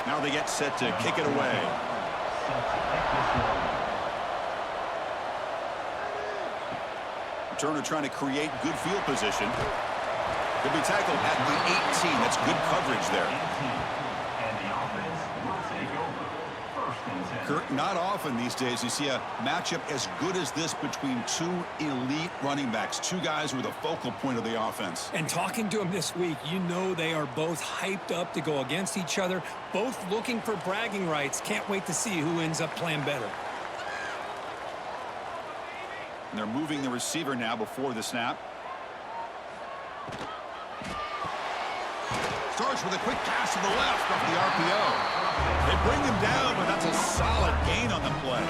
Now they get set to kick it away. Turner trying to create good field position. Could be tackled at the 18. That's good coverage there. Kurt, not often these days you see a matchup as good as this between two elite running backs, two guys with a focal point of the offense. And talking to them this week, you know they are both hyped up to go against each other, both looking for bragging rights. Can't wait to see who ends up playing better. And they're moving the receiver now before the snap. Starts with a quick pass to the left off the RPO. They bring him down, but that's a solid gain on the play.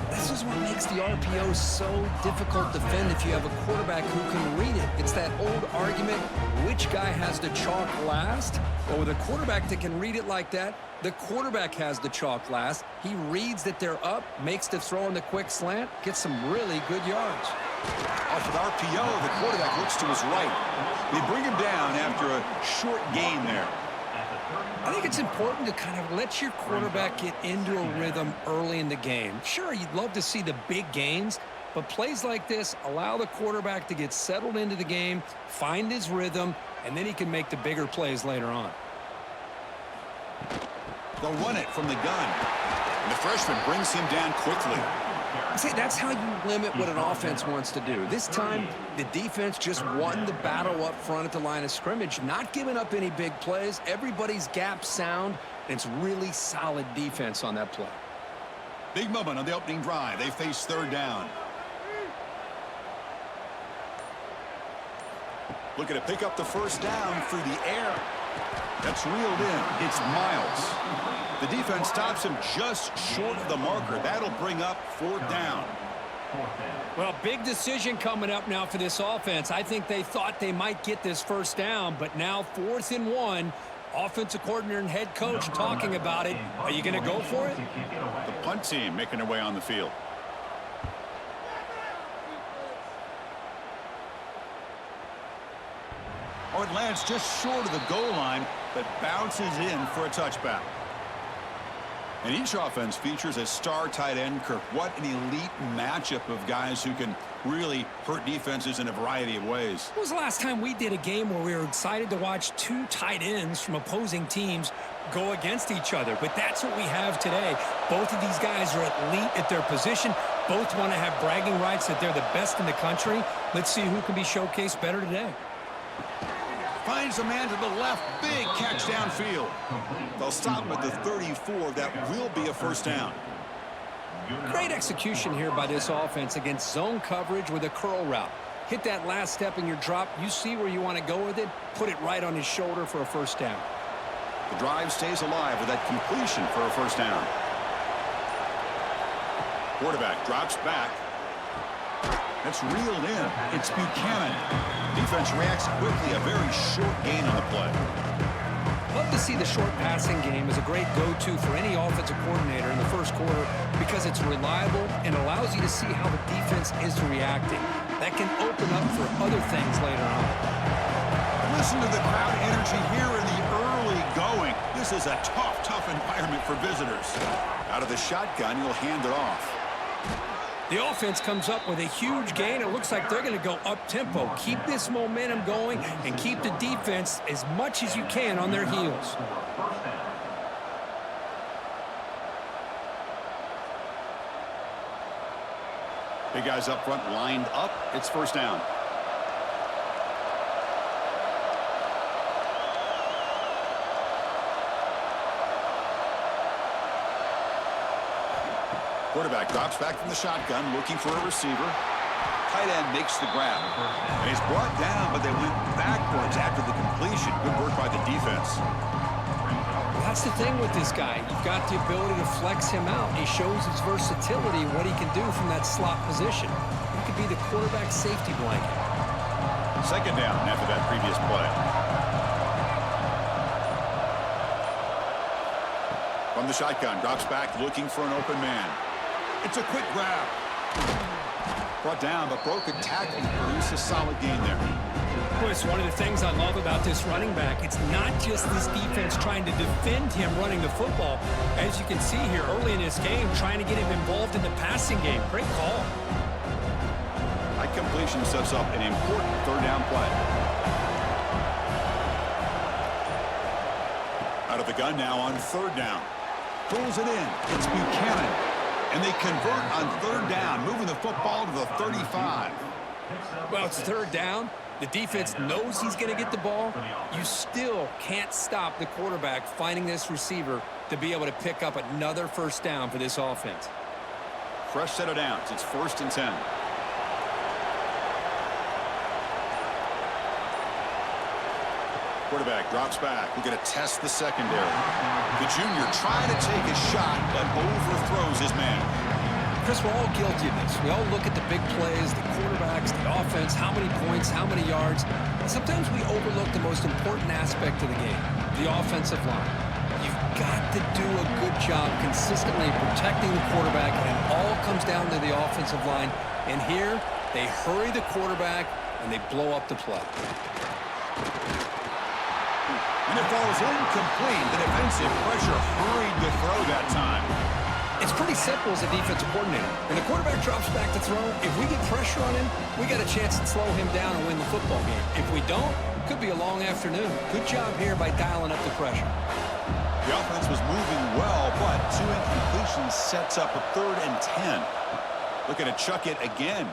This is what makes the RPO so difficult to defend if you have a quarterback who can read it. It's that old argument, which guy has the chalk last? Well, with a quarterback that can read it like that, the quarterback has the chalk last. He reads that they're up, makes the throw in the quick slant, gets some really good yards. Off with RPO, the quarterback looks to his right. They bring him down after a short gain there. I think it's important to kind of let your quarterback get into a rhythm early in the game. Sure, you'd love to see the big gains, but plays like this allow the quarterback to get settled into the game, find his rhythm, and then he can make the bigger plays later on. They'll run it from the gun. And the freshman brings him down quickly. See, that's how you limit what an offense wants to do. This time, the defense just won the battle up front at the line of scrimmage, not giving up any big plays. Everybody's gap sound, and it's really solid defense on that play. Big moment on the opening drive. They face third down. Looking to pick up the first down through the air. That's reeled in. It's Miles. The defense stops him just short of the marker. That'll bring up fourth down. Well, big decision coming up now for this offense. I think they thought they might get this first down, but now 4th and 1. Offensive coordinator and head coach talking about it. Are you going to go for it? The punt team making their way on the field. Oh, it lands just short of the goal line, but bounces in for a touchback. And each offense features a star tight end, Kirk. What an elite matchup of guys who can really hurt defenses in a variety of ways. When was the last time we did a game where we were excited to watch two tight ends from opposing teams go against each other? But that's what we have today. Both of these guys are elite at their position. Both want to have bragging rights that they're the best in the country. Let's see who can be showcased better today. Finds a man to the left. Big catch downfield. They'll stop him at the 34. That will be a first down. Great execution here by this offense against zone coverage with a curl route. Hit that last step in your drop. You see where you want to go with it. Put it right on his shoulder for a first down. The drive stays alive with that completion for a first down. Quarterback drops back. That's reeled in. It's Buchanan. Defense reacts quickly. A very short gain on the play. Love to see the short passing game as a great go-to for any offensive coordinator in the first quarter because it's reliable and allows you to see how the defense is reacting. That can open up for other things later on. Listen to the crowd energy here in the early going. This is a tough environment for visitors. Out of the shotgun, he'll hand it off. The offense comes up with a huge gain. It looks like they're going to go up-tempo. Keep this momentum going and keep the defense as much as you can on their heels. Big guys up front lined up. It's first down. Quarterback drops back from the shotgun, looking for a receiver. Tight end makes the grab. And he's brought down, but they went backwards after the completion. Good work by the defense. Well, that's the thing with this guy. You've got the ability to flex him out. He shows his versatility, what he can do from that slot position. He could be the quarterback safety blanket. Second down after that previous play. From the shotgun, drops back, looking for an open man. It's a quick grab. Brought down, but broken tackle. Produce a solid gain there. Well, it's one of the things I love about this running back. It's not just this defense trying to defend him running the football. As you can see here early in this game, trying to get him involved in the passing game. Great call. That completion sets up an important third down play. Out of the gun now on third down. Pulls it in. It's Buchanan. And they convert on third down, moving the football to the 35. Well, it's third down. The defense knows he's going to get the ball. You still can't stop the quarterback finding this receiver to be able to pick up another first down for this offense. Fresh set of downs. It's 1st and 10. Quarterback drops back. We're going to test the secondary. The junior trying to take a shot, but overthrows his man. Chris, we're all guilty of this. We all look at the big plays, the quarterbacks, the offense, how many points, how many yards. And sometimes we overlook the most important aspect of the game, the offensive line. You've got to do a good job consistently protecting the quarterback, and it all comes down to the offensive line. And here, they hurry the quarterback, and they blow up the play. And it falls incomplete. The defensive pressure hurried the throw that time. It's pretty simple as a defensive coordinator. When the quarterback drops back to throw, if we get pressure on him, we got a chance to slow him down and win the football game. If we don't, it could be a long afternoon. Good job here by dialing up the pressure. The offense was moving well, but 2 incompletions sets up a 3rd and 10. Looking to chuck it again.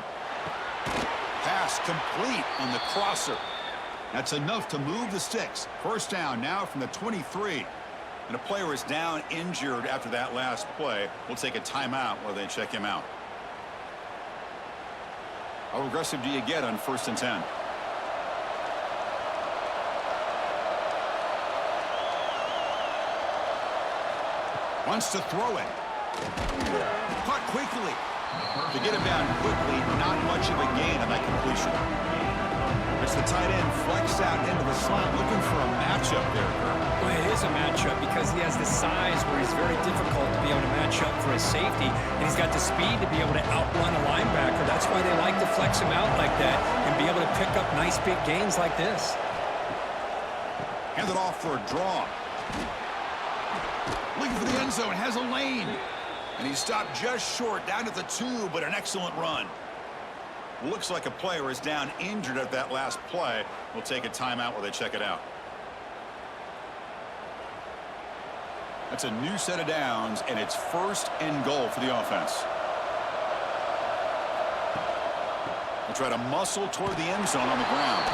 Pass complete on the crosser. That's enough to move the sticks. First down now from the 23. And a player is down injured after that last play. We'll take a timeout while they check him out. How aggressive do you get on 1st and 10? Wants to throw it. Caught quickly. To get him down quickly, not much of a gain on that completion. It's the tight end flexed out into the slot, looking for a matchup there. Well, it is a matchup because he has the size where he's very difficult to be able to match up for his safety, and he's got the speed to be able to outrun a linebacker. That's why they like to flex him out like that and be able to pick up nice big gains like this. Hand it off for a draw. Looking for the end zone, has a lane. And he stopped just short, down at the 2, but an excellent run. Looks like a player is down injured at that last play. We'll take a timeout while they check it out. That's a new set of downs, and it's 1st and goal for the offense. They'll try to muscle toward the end zone on the ground.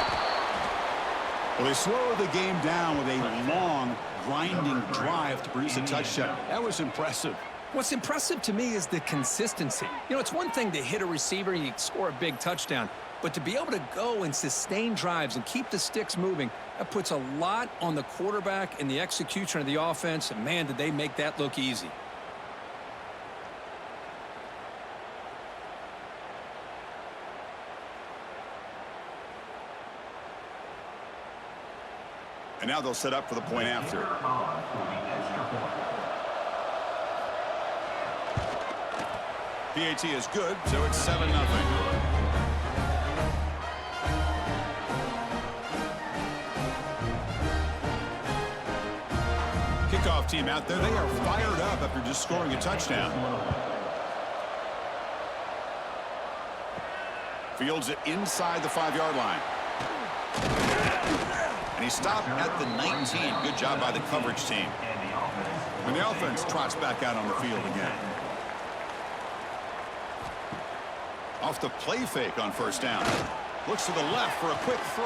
Well, they slow the game down with a long, grinding drive to produce a touchdown. That was impressive. What's impressive to me is the consistency. You know, it's one thing to hit a receiver and you score a big touchdown, but to be able to go and sustain drives and keep the sticks moving, that puts a lot on the quarterback and the execution of the offense, and man, did they make that look easy. And now they'll set up for the point after. PAT is good, so it's 7-0. Kickoff team out there. They are fired up after just scoring a touchdown. Fields it inside the 5-yard line. And he stopped at the 19. Good job by the coverage team. And the offense trots back out on the field again. Off the play fake on 1st down. Looks to the left for a quick throw.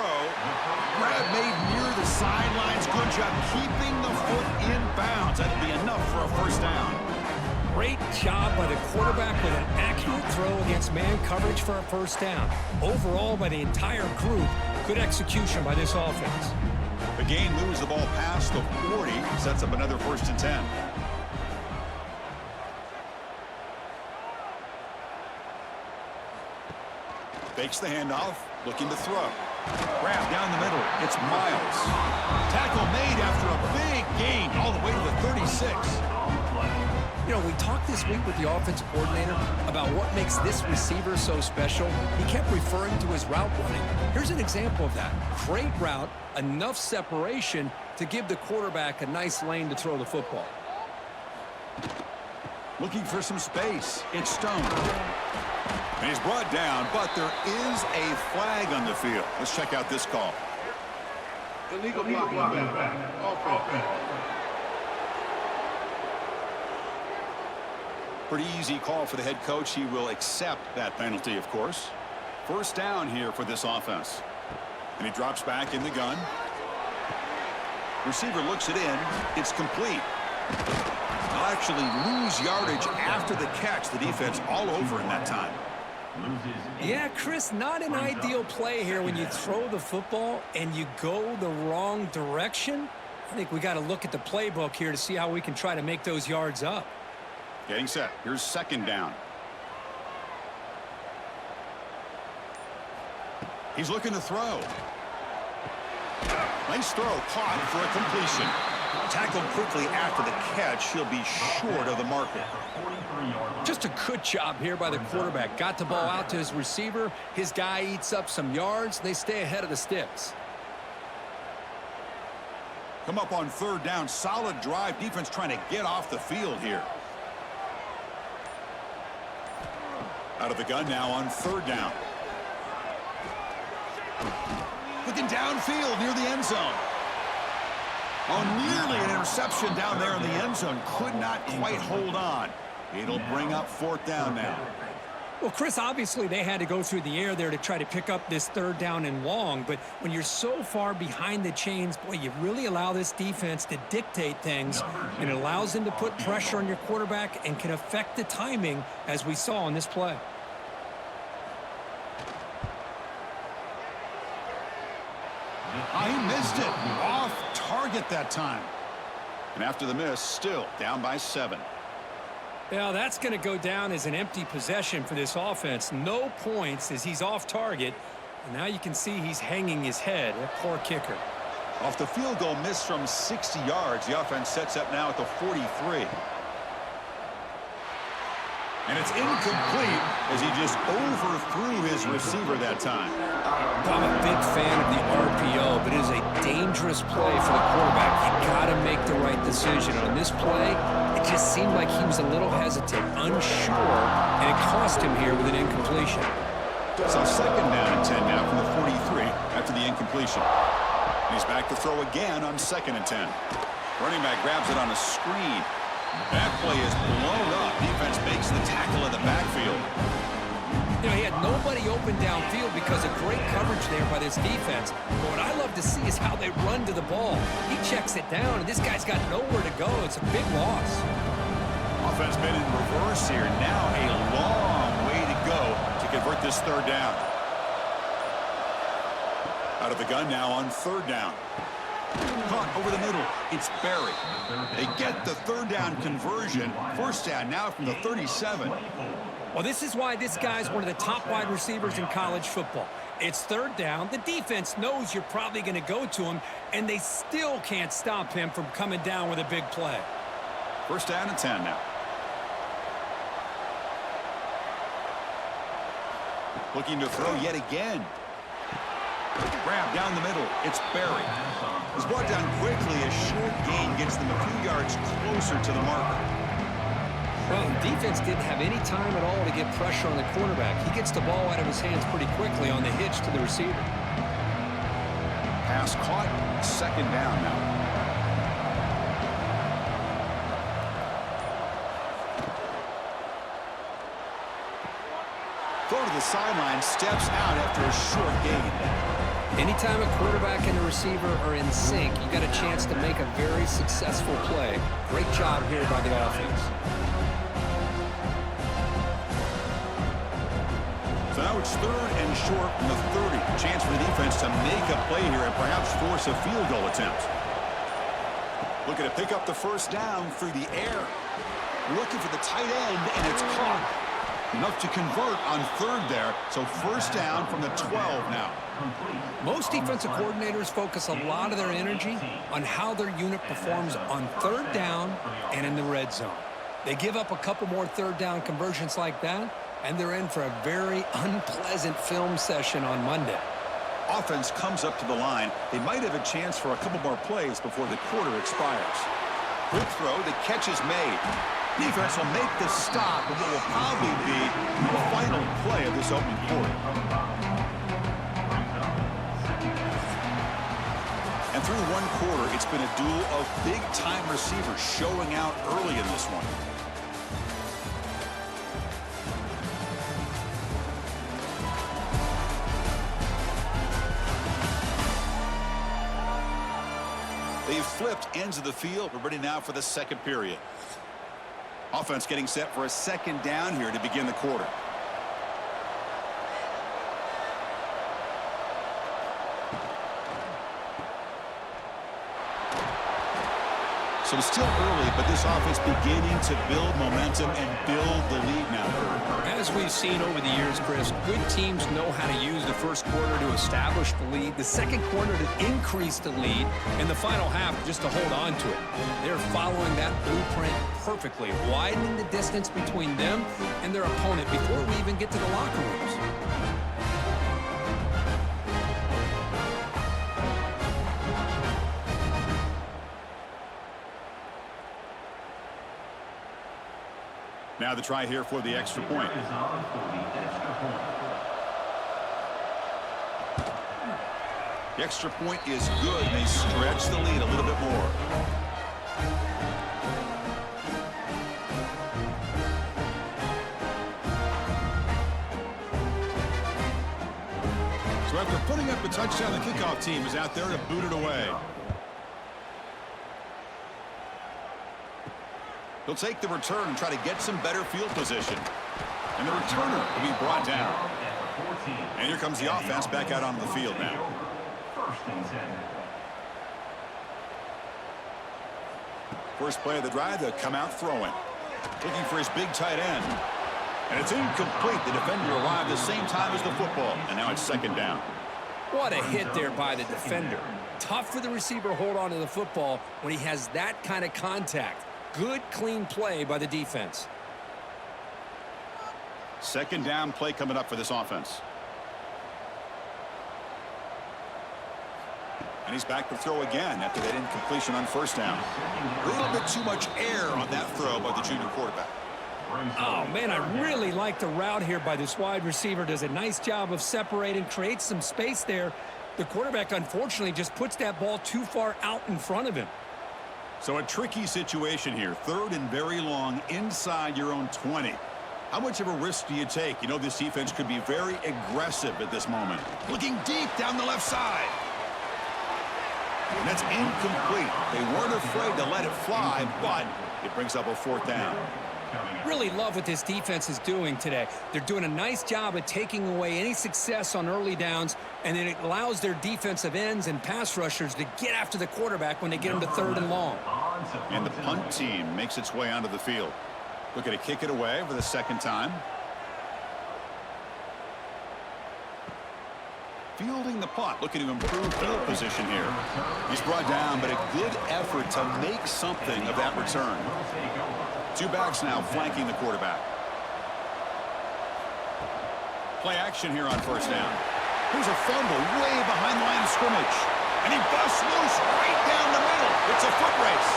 Grab made near the sidelines. Good job keeping the foot in bounds. That'd be enough for a 1st down. Great job by the quarterback with an accurate throw against man coverage for a 1st down. Overall, by the entire group, good execution by this offense. The game moves the ball past the 40. Sets up another 1st and 10. Fakes the handoff, looking to throw. Grab down the middle. It's Miles. Tackle made after a big gain all the way to the 36. You know, we talked this week with the offensive coordinator about what makes this receiver so special. He kept referring to his route running. Here's an example of that. Great route, enough separation to give the quarterback a nice lane to throw the football. Looking for some space. It's Stone. And he's brought down, but there is a flag on the field. Let's check out this call. Illegal blocking. Offense. Pretty easy call for the head coach. He will accept that penalty, of course. First down here for this offense. And he drops back in the gun. Receiver looks it in. It's complete. They'll actually lose yardage after the catch. The defense all over in that time. Yeah, Chris, not an ideal play here when you throw the football and you go the wrong direction. I think we got to look at the playbook here to see how we can try to make those yards up. Getting set. Here's second down. He's looking to throw. Nice throw, caught for a completion. Tackled quickly after the catch. He'll be short of the marker. Just a good job here by the quarterback. Got the ball out to his receiver. His guy eats up some yards. They stay ahead of the sticks. Come up on third down. Solid drive. Defense trying to get off the field here. Out of the gun now on third down. Looking downfield near the end zone. Oh, nearly an interception down there in the end zone. Could not quite hold on. It'll bring up fourth down now. Well, Chris, obviously they had to go through the air there to try to pick up this third down and long. But when you're so far behind the chains, boy, you really allow this defense to dictate things. And it allows them to put pressure on your quarterback and can affect the timing, as we saw on this play. He missed it. Off target that time. And after the miss, still down by 7. Well, that's going to go down as an empty possession for this offense. No points as he's off target. And now you can see he's hanging his head. A poor kicker. Off the field goal miss from 60 yards. The offense sets up now at the 43. And it's incomplete as he just overthrew his receiver that time. I'm a big fan of the RPO, but it is a dangerous play for the quarterback. You got to make the right decision. On this play, it just seemed like he was a little hesitant, unsure, and it cost him here with an incompletion. So second down and 10 now from the 43 after the incompletion. And he's back to throw again on second and 10. Running back grabs it on a screen. That play is blown up. Defense makes the tackle in the backfield. You know, he had nobody open downfield because of great coverage there by this defense. But what I love to see is how they run to the ball. He checks it down, and this guy's got nowhere to go. It's a big loss. Offense been in reverse here. Now a long way to go to convert this third down. Out of the gun now on third down. Caught over the middle. It's Barry. They get the third down conversion. First down now from the 37. Well, this is why this guy's one of the top wide receivers in college football. It's third down. The defense knows you're probably going to go to him, and they still can't stop him from coming down with a big play. First down and 10 now. Looking to throw yet again. Grab down the middle. It's Barry. He's brought down quickly. A short gain gets them a few yards closer to the marker. Well, the defense didn't have any time at all to get pressure on the quarterback. He gets the ball out of his hands pretty quickly on the hitch to the receiver. Pass caught. Second down now. Throw to the sideline. Steps out after a short gain. Anytime a quarterback and a receiver are in sync, you got a chance to make a very successful play. Great job here by the offense. So now it's third and short from the 30. Chance for the defense to make a play here and perhaps force a field goal attempt. Looking to pick up the first down through the air. Looking for the tight end, and it's caught. Enough to convert on third there. So first down from the 12 now. Most defensive coordinators focus a lot of their energy on how their unit performs on third down and in the red zone. They give up a couple more third down conversions like that, and they're in for a very unpleasant film session on Monday. Offense comes up to the line. They might have a chance for a couple more plays before the quarter expires. Quick throw. The catch is made. Defense will make the stop with what will probably be the final play of this opening quarter. And through one quarter, it's been a duel of big-time receivers showing out early in this one. They've flipped ends of the field. We're ready now for the second period. Offense getting set for a second down here to begin the quarter. So it's still early, but this offense beginning to build momentum and build the lead now. As we've seen over the years, Chris, good teams know how to use the first quarter to establish the lead, the second quarter to increase the lead, and the final half just to hold on to it. They're following that blueprint perfectly, widening the distance between them and their opponent before we even get to the locker rooms. Now the try here for the extra point. The extra point is good, and they stretch the lead a little bit more. So after putting up a touchdown, the kickoff team is out there to boot it away. He'll take the return and try to get some better field position. And the returner will be brought down. And here comes the offense back out onto the field now. First play of the drive, they'll come out throwing. Looking for his big tight end. And it's incomplete. The defender arrived the same time as the football. And now it's second down. What a hit there by the defender. Tough for the receiver to hold on to the football when he has that kind of contact. Good, clean play by the defense. Second down play coming up for this offense. And he's back to throw again after that incompletion on first down. A little bit too much air on that throw by the junior quarterback. Oh, man, I really like the route here by this wide receiver. Does a nice job of separating, creates some space there. The quarterback, unfortunately, just puts that ball too far out in front of him. So a tricky situation here. Third and very long inside your own 20. How much of a risk do you take? You know this defense could be very aggressive at this moment. Looking deep down the left side. And that's incomplete. They weren't afraid to let it fly, but it brings up a fourth down. Really love what this defense is doing today. They're doing a nice job of taking away any success on early downs, and then it allows their defensive ends and pass rushers to get after the quarterback when they get him to third and long. And the punt team makes its way onto the field. Looking to kick it away for the second time. Fielding the punt, looking to improve field position here. He's brought down, but a good effort to make something of that return. Two backs now flanking the quarterback. Play action here on first down. Here's a fumble way behind the line of scrimmage. And he busts loose right down the middle. It's a foot race.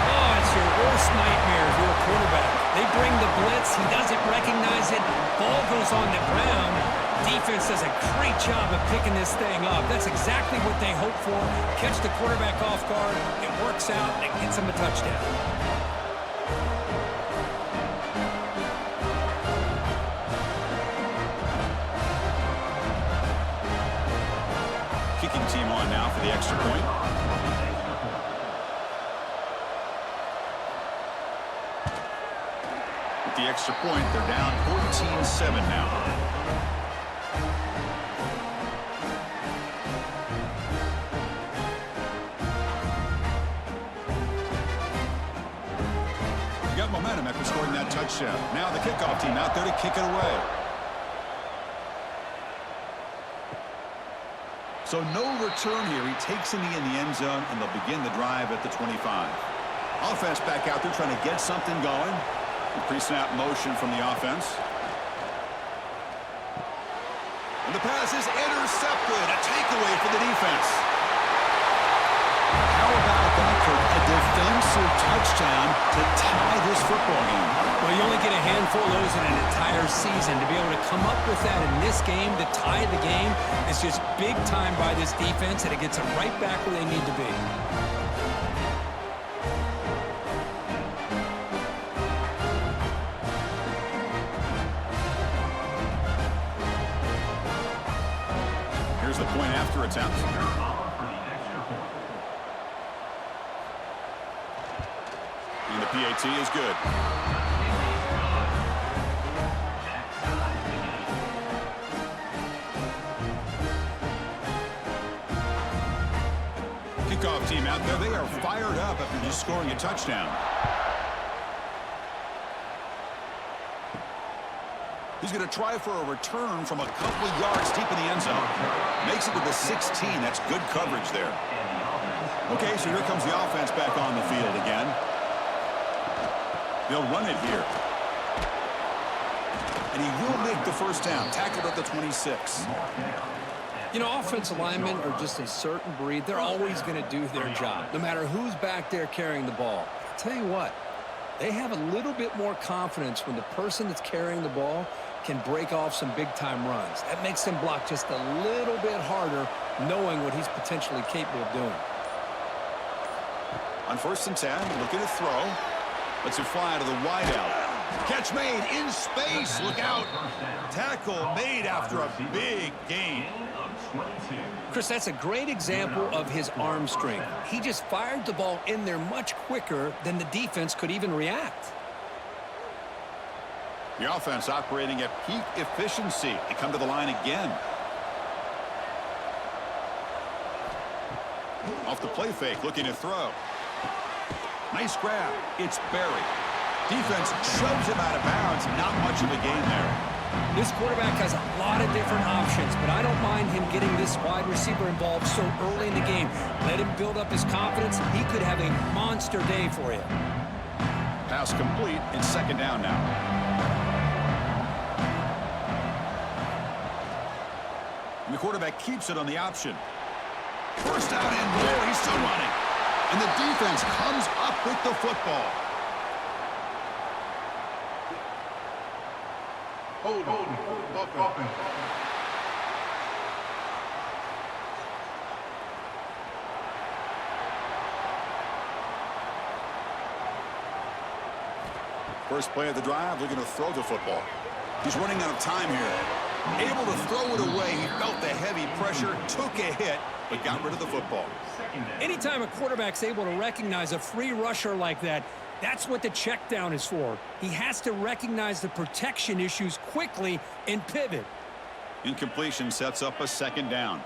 Oh, it's your worst nightmare if you're a quarterback. They bring the blitz. He doesn't recognize it. Ball goes on the ground. Defense does a great job of picking this thing up. That's exactly what they hope for. Catch the quarterback off guard. It works out, and it gets him a touchdown. Kicking team on now for the extra point. With the extra point, they're down 14-7 now. Momentum after scoring that touchdown. Now the kickoff team out there to kick it away. So no return here. He takes in the end zone, and they'll begin the drive at the 25. Offense back out there trying to get something going. Pre-snap motion from the offense. And the pass is intercepted. A takeaway for the defense. How about that, Kirk? A defensive touchdown to tie this football game. Well, you only get a handful of those in an entire season. To be able to come up with that in this game, to tie the game, is just big time by this defense, and it gets them right back where they need to be. Here's the point after attempt. And the PAT is good. Kickoff team out there. They are fired up after just scoring a touchdown. He's going to try for a return from a couple of yards deep in the end zone. Makes it to the 16. That's good coverage there. Okay, so here comes the offense back on the field again. They'll run it here. And he will make the first down. Tackled at the 26. You know, offensive linemen are just a certain breed. They're always going to do their job, no matter who's back there carrying the ball. I'll tell you what, they have a little bit more confidence when the person that's carrying the ball can break off some big-time runs. That makes them block just a little bit harder, knowing what he's potentially capable of doing. On 1st and 10, looking to throw. Lets it fly to the wideout. Catch made in space. Look out. Tackle made after a big gain. Chris, that's a great example of his arm strength. He just fired the ball in there much quicker than the defense could even react. The offense operating at peak efficiency. They come to the line again. Off the play fake, looking to throw. Nice grab. It's buried. Defense shoves him out of bounds. Not much of a gain there. This quarterback has a lot of different options, but I don't mind him getting this wide receiver involved so early in the game. Let him build up his confidence. He could have a monster day for you. Pass complete. It's 2nd down now. And the quarterback keeps it on the option. First down and more. He's still running. And the defense comes up with the football. Hold. Offense. First play of the drive, looking to throw the football. He's running out of time here. Able to throw it away. He felt the heavy pressure, took a hit, but got rid of the football. Anytime a quarterback's able to recognize a free rusher like that, that's what the check down is for. He has to recognize the protection issues quickly and pivot. Incompletion sets up a 2nd down.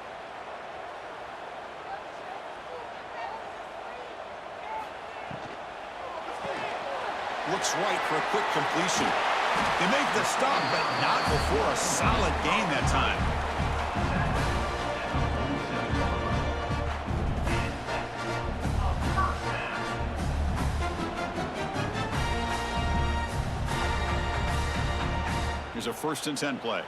Looks right for a quick completion. They make the stop, but not before a solid gain that time. Here's a 1st and 10 play.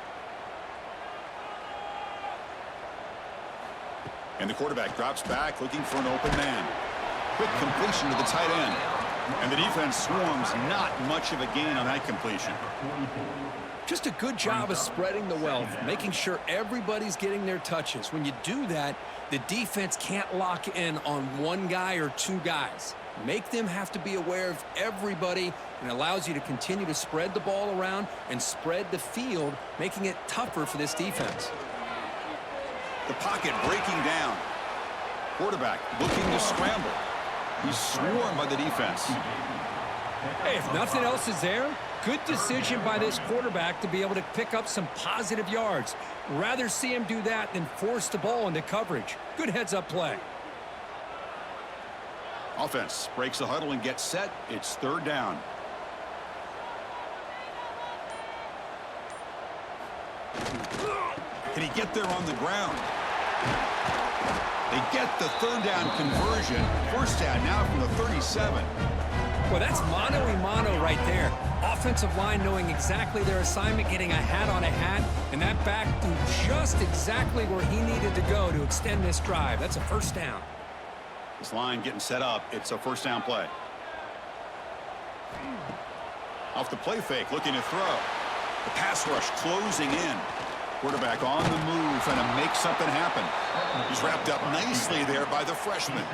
And the quarterback drops back, looking for an open man. Quick completion to the tight end. And the defense swarms. Not much of a gain on that completion. Just a good job of spreading the wealth, making sure everybody's getting their touches. When you do that, the defense can't lock in on one guy or two guys. Make them have to be aware of everybody, and allows you to continue to spread the ball around and spread the field, making it tougher for this defense. The pocket breaking down. Quarterback looking to scramble. He's swarmed by the defense. Hey, if nothing else is there, good decision by this quarterback to be able to pick up some positive yards. Rather see him do that than force the ball into coverage. Good heads-up play. Offense breaks the huddle and gets set. It's 3rd down. Can he get there on the ground? They get the third down conversion. First down now from the 37. Well, that's mano-a-mano right there. Offensive line knowing exactly their assignment, getting a hat on a hat, and that back threw just exactly where he needed to go to extend this drive. That's a first down. This line getting set up. It's a first down play. Off the play fake, looking to throw. The pass rush closing in. Quarterback on the move, trying to make something happen. He's wrapped up nicely there by the freshman.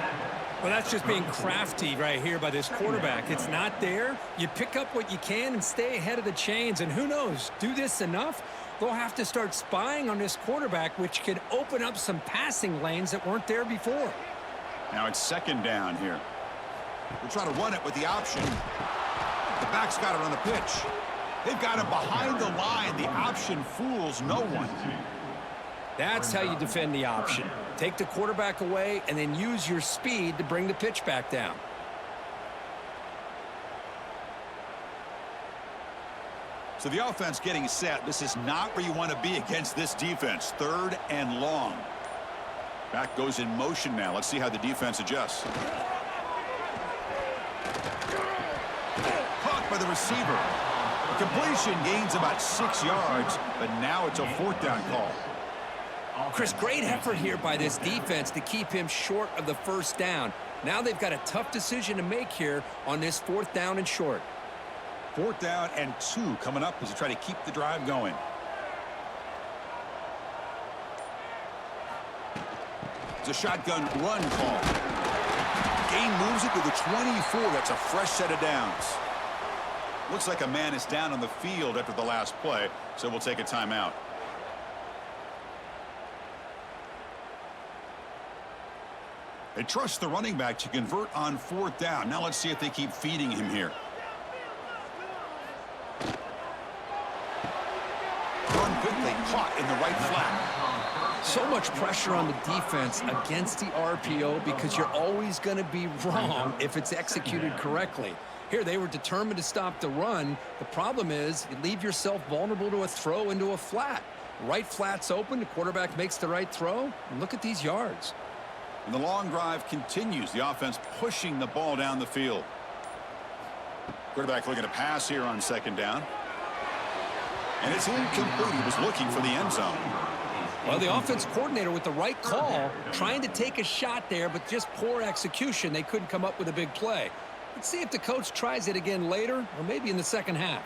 Well, that's just being crafty right here by this quarterback. It's not there. You pick up what you can and stay ahead of the chains. And who knows, do this enough, they'll have to start spying on this quarterback, which could open up some passing lanes that weren't there before. Now it's second down here. We'll try to run it with the option. The back's got it on the pitch. They've got him behind the line. The option fools no one. That's how you defend the option. Take the quarterback away and then use your speed to bring the pitch back down. So the offense getting set. This is not where you want to be against this defense. Third and long. Back goes in motion now. Let's see how the defense adjusts. Caught by the receiver. The completion gains about 6 yards, but now it's a fourth down call. Chris, great effort here by this defense to keep him short of the first down. Now they've got a tough decision to make here on this fourth down and short. Fourth down and 2 coming up as they try to keep the drive going. It's a shotgun run call. Gain moves it to the 24. That's a fresh set of downs. Looks like a man is down on the field after the last play, so we'll take a timeout. They trust the running back to convert on fourth down. Now let's see if they keep feeding him here. Run quickly, caught in the right flat. So much pressure on the defense against the RPO because you're always going to be wrong if it's executed correctly. Here, they were determined to stop the run. The problem is you leave yourself vulnerable to a throw into a flat. Right flat's open, the quarterback makes the right throw, and look at these yards. And the long drive continues. The offense pushing the ball down the field. Quarterback looking to pass here on second down. And it's incomplete. He was looking for the end zone. Well, the offense coordinator with the right call, trying to take a shot there, but just poor execution. They couldn't come up with a big play. Let's see if the coach tries it again later, or maybe in the second half.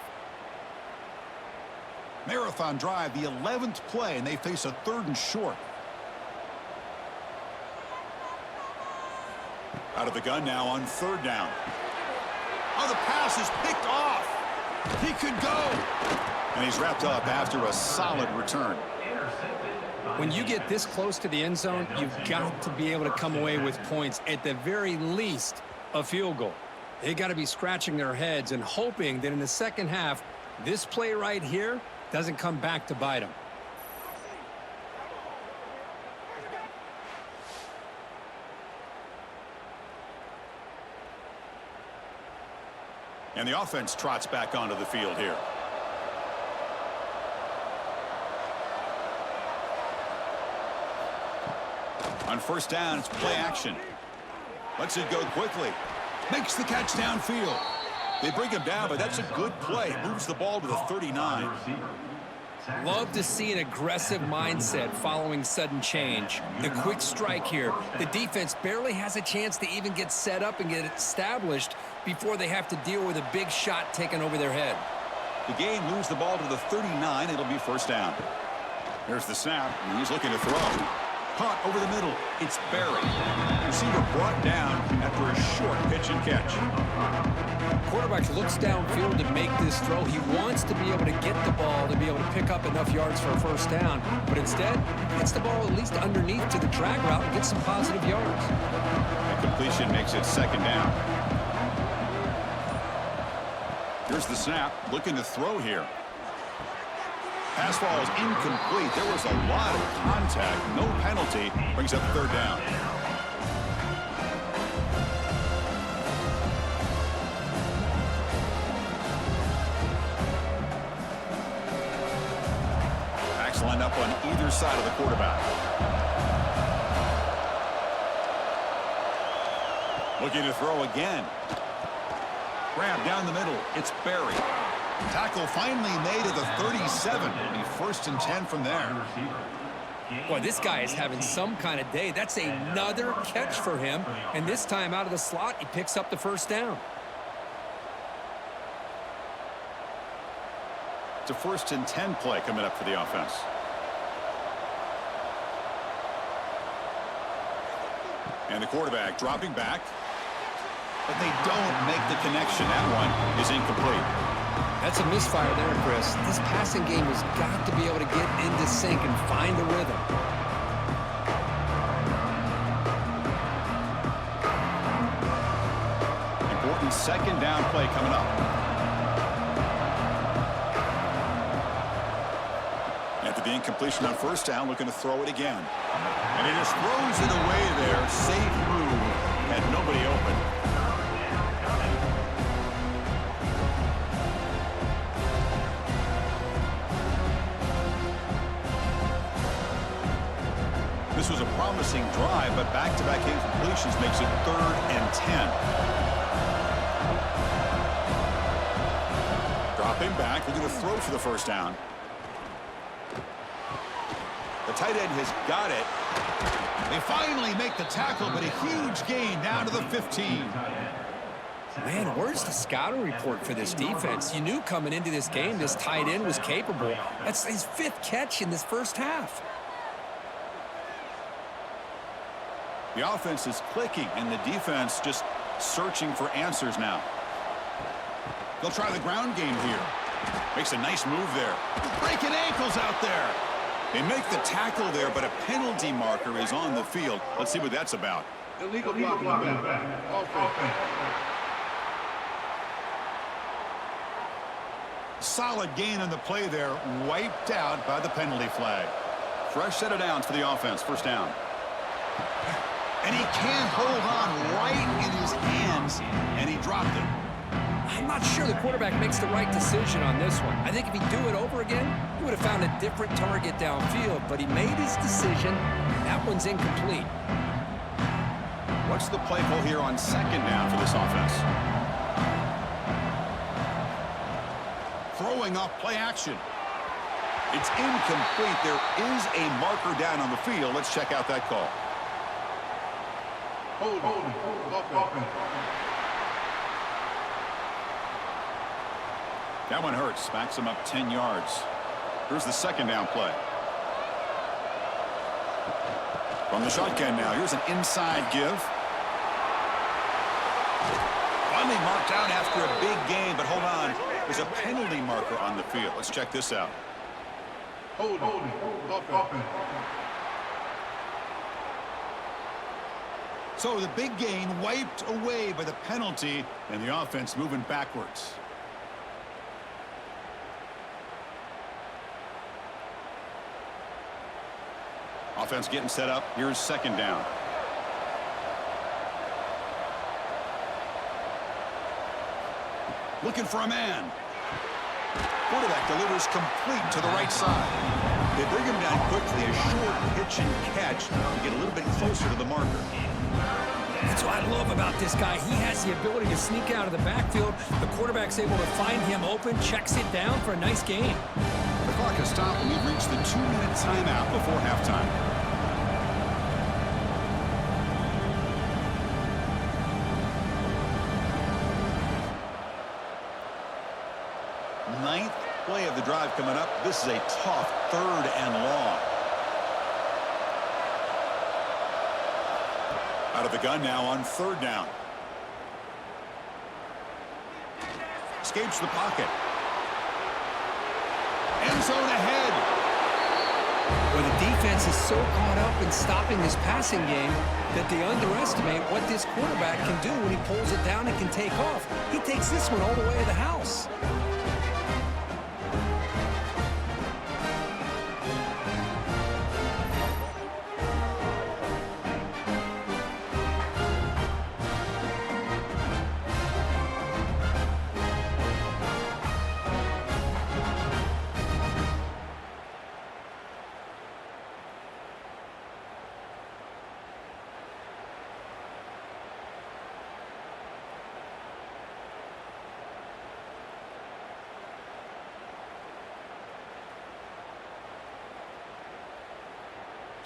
Marathon drive, the 11th play, and they face a third and short. Out of the gun now on third down. Oh, the pass is picked off. He could go. And he's wrapped up after a solid return. When you get this close to the end zone, you've got to be able to come away with points, at the very least, a field goal. They got to be scratching their heads and hoping that in the second half, this play right here doesn't come back to bite them. And the offense trots back onto the field here. On first down, it's play action. Lets it go quickly. Makes the catch downfield. They bring him down, but that's a good play. Moves the ball to the 39. Love to see an aggressive mindset following sudden change. The quick strike here. The defense barely has a chance to even get set up and get established before they have to deal with a big shot taken over their head. The gain moves the ball to the 39. It'll be first down. There's the snap, and he's looking to throw. Caught over the middle. It's Barry. Receiver brought down after a short pitch and catch. Quarterback looks downfield to make this throw. He wants to be able to get the ball to be able to pick up enough yards for a first down, but instead gets the ball at least underneath to the drag route and gets some positive yards. The completion makes it second down. Here's the snap. Looking to throw here. Pass ball is incomplete. There was a lot of contact. No penalty. Brings up third down. Backs lined up on either side of the quarterback. Looking to throw again. Grab down the middle. It's Barry. Tackle finally made at the 37. Be 1st and 10 from there. Boy, this guy is having some kind of day. That's another catch for him. And this time out of the slot, he picks up the 1st down. It's a 1st and 10 play coming up for the offense. And the quarterback dropping back. But they don't make the connection. That one is incomplete. That's a misfire there, Chris. This passing game has got to be able to get into sync and find a rhythm. Important 2nd down play coming up. After the incompletion on 1st down, looking to throw it again. And he just throws it away there. Safe move. Had nobody open. This was a promising drive, but back-to-back incompletions makes it 3rd and 10. Dropping back, looking to throw for the 1st down. The tight end has got it. They finally make the tackle, but a huge gain down to the 15. Man, where's the scouting report for this defense? You knew coming into this game this tight end was capable. That's his 5th catch in this 1st half. The offense is clicking, and the defense just searching for answers now. They'll try the ground game here. Makes a nice move there. Breaking ankles out there. They make the tackle there, but a penalty marker is on the field. Let's see what that's about. Illegal blocking back. Offense. Solid gain on the play there. Wiped out by the penalty flag. Fresh set of downs for the offense. 1st down. And he can't hold on right in his hands, and he dropped it. I'm not sure the quarterback makes the right decision on this one. I think if he'd do it over again, he would have found a different target downfield, but he made his decision. That one's incomplete. What's the play call here on 2nd down for this offense? Throwing off play action. It's incomplete. There is a marker down on the field. Let's check out that call. Hold. Offense. That one hurts. Backs him up 10 yards. Here's the 2nd down play. From the shotgun now. Here's an inside give. Finally marked out after a big gain, but hold on. There's a penalty marker on the field. Let's check this out. Hold. Offense. So the big gain wiped away by the penalty, and the offense moving backwards. Offense getting set up. Here's 2nd down. Looking for a man. Quarterback delivers complete to the right side. They bring him down quickly. A short pitch and catch to get a little bit closer to the marker. That's what I love about this guy. He has the ability to sneak out of the backfield. The quarterback's able to find him open, checks it down for a nice gain. The clock has stopped, and we've reached the 2-minute timeout before halftime. Ninth play of the drive coming up. This is a tough 3rd and long. Out of the gun now on 3rd down. Escapes the pocket. End zone ahead. Well, the defense is so caught up in stopping this passing game that they underestimate what this quarterback can do when he pulls it down and can take off. He takes this one all the way to the house.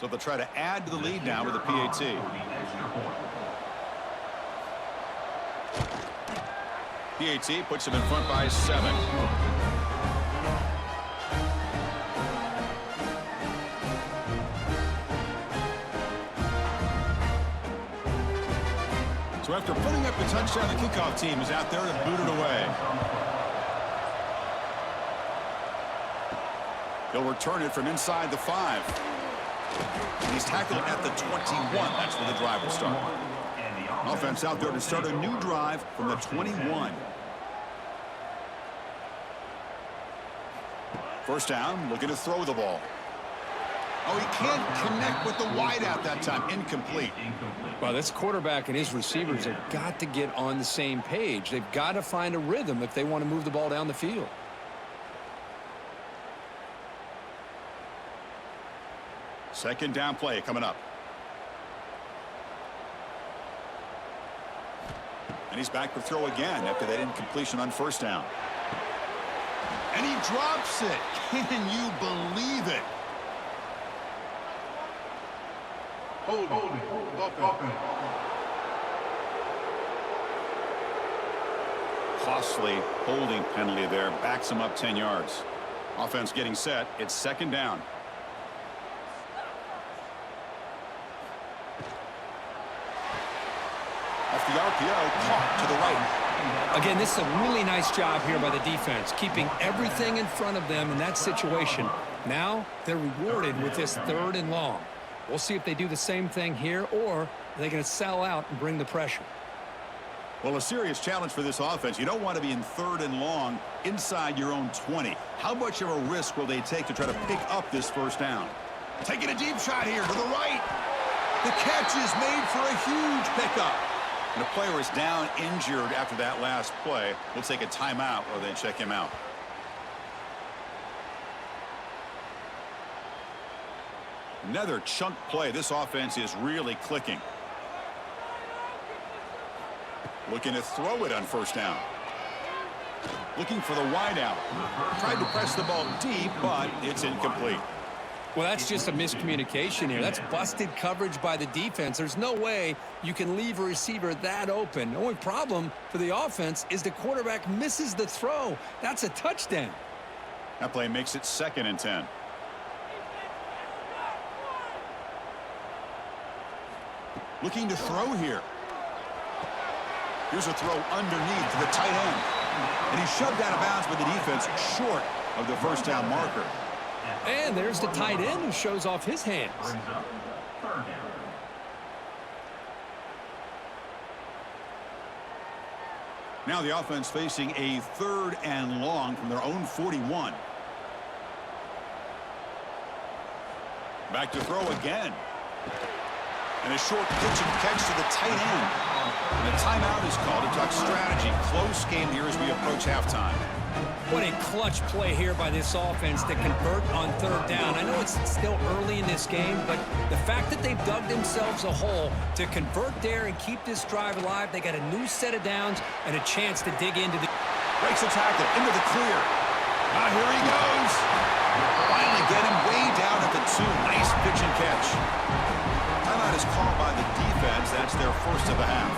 So they'll try to add to the lead now with a PAT. PAT puts them in front by 7. So after putting up the touchdown, the kickoff team is out there to boot it away. He'll return it from inside the 5. And he's tackled at the 21. That's where the drive will start. Offense out there to start a new drive from the 21. First down, looking to throw the ball. Oh, he can't connect with the wideout that time. Incomplete. Well, this quarterback and his receivers have got to get on the same page. They've got to find a rhythm if they want to move the ball down the field. Second down play coming up. And he's back to throw again after that incompletion on first down. And he drops it. Can you believe it? Hold it. Costly holding penalty there. Backs him up 10 yards. Offense getting set. It's second down. Off the RPO, caught to the right. Again, this is a really nice job here by the defense, keeping everything in front of them in that situation. Now they're rewarded with this 3rd and long. We'll see if they do the same thing here, or are they going to sell out and bring the pressure? Well, a serious challenge for this offense. You don't want to be in 3rd and long inside your own 20. How much of a risk will they take to try to pick up this first down? Taking a deep shot here to the right. The catch is made for a huge pickup. And the player is down injured after that last play. We'll take a timeout while they check him out. Another chunk play. This offense is really clicking. Looking to throw it on first down. Looking for the wideout. Tried to press the ball deep, but it's incomplete. Well, that's just a miscommunication here. That's busted coverage by the defense. There's no way you can leave a receiver that open. The only problem for the offense is the quarterback misses the throw. That's a touchdown. That play makes it 2nd and 10. Looking to throw here. Here's a throw underneath to the tight end. And he's shoved out of bounds by the defense short of the first down marker. And there's the tight end who shows off his hands. Now the offense facing a 3rd and long from their own 41. Back to throw again. And a short pitch and catch to the tight end. And a timeout is called to talk strategy. Close game here as we approach halftime. What a clutch play here by this offense to convert on 3rd down. I know it's still early in this game, but the fact that they've dug themselves a hole to convert there and keep this drive alive, they got a new set of downs and a chance to dig into the... Breaks a tackle into the clear. Now here he goes. Finally get him way down at the 2. Nice pitch and catch. Timeout is called by the defense. That's their first of the half.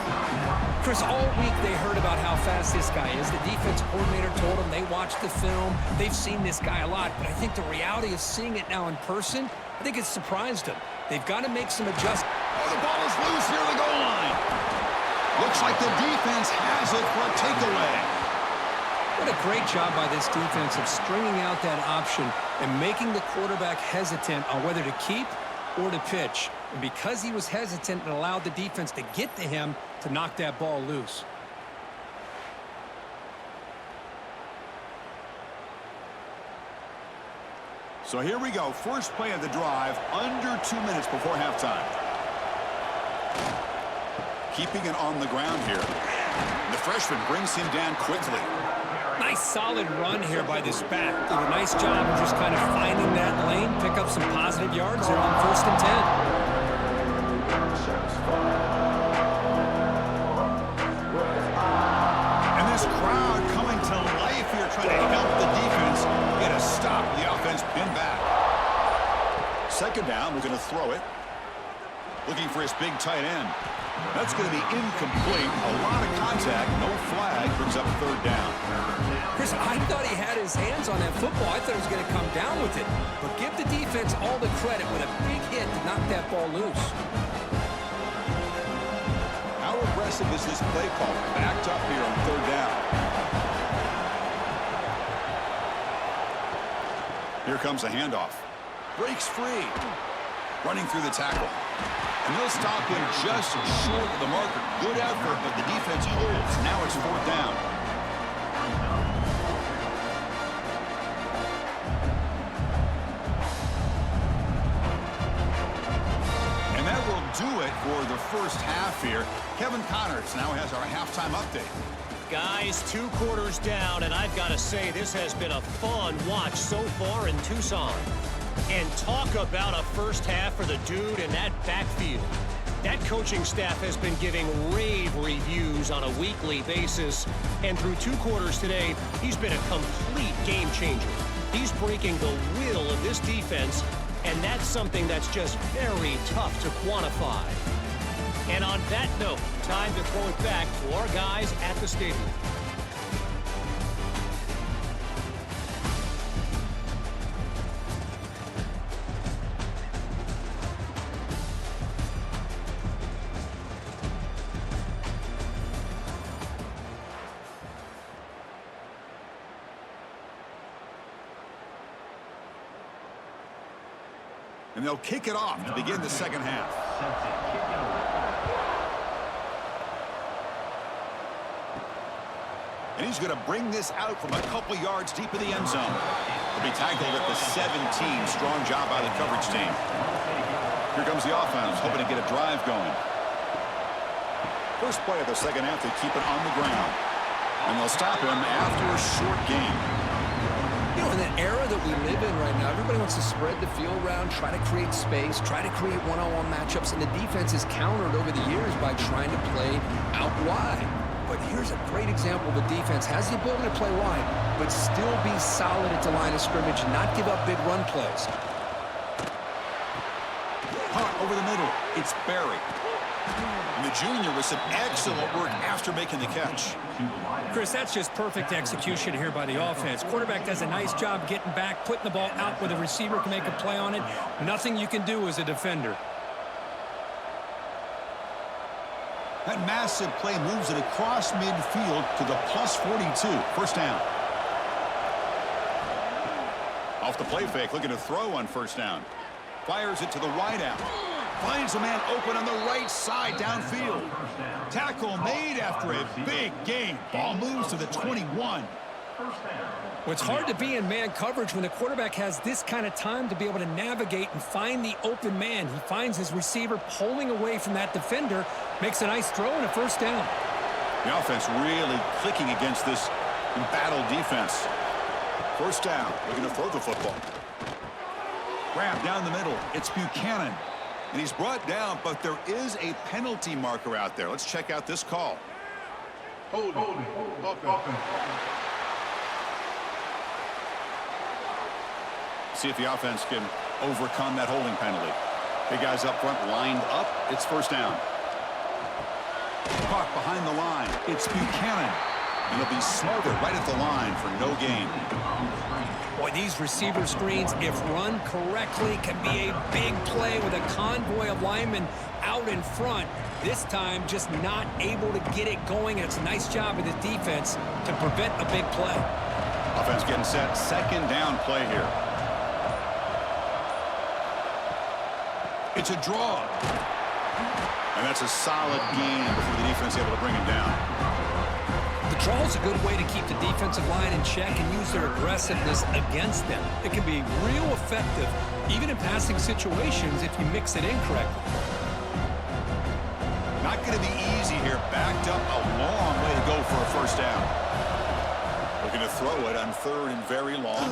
Chris, all week they heard about how fast this guy is. The defense coordinator told them they watched the film. They've seen this guy a lot, but I think the reality of seeing it now in person, I think it's surprised them. They've got to make some adjustments. Oh, the ball is loose near the goal line. Looks like the defense has it for a takeaway. What a great job by this defense of stringing out that option and making the quarterback hesitant on whether to keep or to pitch. And because he was hesitant and allowed the defense to get to him to knock that ball loose. So here we go. First play of the drive, under 2 minutes before halftime. Keeping it on the ground here. The freshman brings him down quickly. Nice solid run here by this back. Did a nice job of just kind of finding that lane, pick up some positive yards there on 1st and 10. And this crowd coming to life here, trying to help the defense get a stop. The offense pinned back. Second down, we're going to throw it. Looking for his big tight end. That's going to be incomplete. A lot of contact, no flag, brings up third down. Chris, I thought he had his hands on that football. I thought he was going to come down with it. But give the defense all the credit with a big hit to knock that ball loose. How aggressive is this play call? Backed up here on third down. Here comes a handoff. Breaks free. Running through the tackle. And they'll stop him just short of the marker. Good effort, but the defense holds. Now it's fourth down. And that will do it for the first half here. Kevin Connors now has our halftime update. Guys, 2 quarters down, and I've got to say this has been a fun watch so far in Tucson. And talk about a first half for the dude in that backfield. That coaching staff has been giving rave reviews on a weekly basis. And through 2 quarters today, he's been a complete game changer. He's breaking the will of this defense, and that's something that's just very tough to quantify. And on that note, time to throw it back to our guys at the stadium. And they'll kick it off to begin the second half. And he's going to bring this out from a couple yards deep in the end zone. He'll be tackled at the 17. Strong job by the coverage team. Here comes the offense, hoping to get a drive going. First play of the second half, they keep it on the ground. And they'll stop him after a short game. You know, in the era that we live in right now, everybody wants to spread the field around, try to create space, try to create one-on-one matchups, and the defense is countered over the years by trying to play out wide. But here's a great example. The defense has the ability to play wide, but still be solid at the line of scrimmage, not give up big run plays. Caught over the middle. It's Barry. And the junior with some excellent work after making the catch. Chris, that's just perfect execution here by the offense. Quarterback does a nice job getting back, putting the ball out where the receiver can make a play on it. Nothing you can do as a defender. That massive play moves it across midfield to the plus 42. First down. Off the play fake, looking to throw on first down. Fires it to the wideout. Finds a man open on the right side downfield. Tackle made after a big gain. Ball moves to the 21. Well, it's hard to be in man coverage when the quarterback has this kind of time to be able to navigate and find the open man. He finds his receiver pulling away from that defender, makes a nice throw and a first down. The offense really clicking against this embattled defense. First down. Looking to throw the football. Grab down the middle. It's Buchanan. And he's brought down, but there is a penalty marker out there. Let's check out this call. Hold offense. See if the offense can overcome that holding penalty. Big guys up front lined up. It's first down. Caught behind the line. It's Buchanan. And he'll be smothered right at the line for no gain. Boy, these receiver screens, if run correctly, can be a big play with a convoy of linemen out in front. This time, just not able to get it going. And it's a nice job of the defense to prevent a big play. Offense getting set. Second down play here. It's a draw. And that's a solid gain before the defense is able to bring him down. The draw is a good way to keep the defensive line in check and use their aggressiveness against them. It can be real effective, even in passing situations, if you mix it in correctly. Not going to be easy here. Backed up a long way to go for a first down. Looking to throw it on third and very long.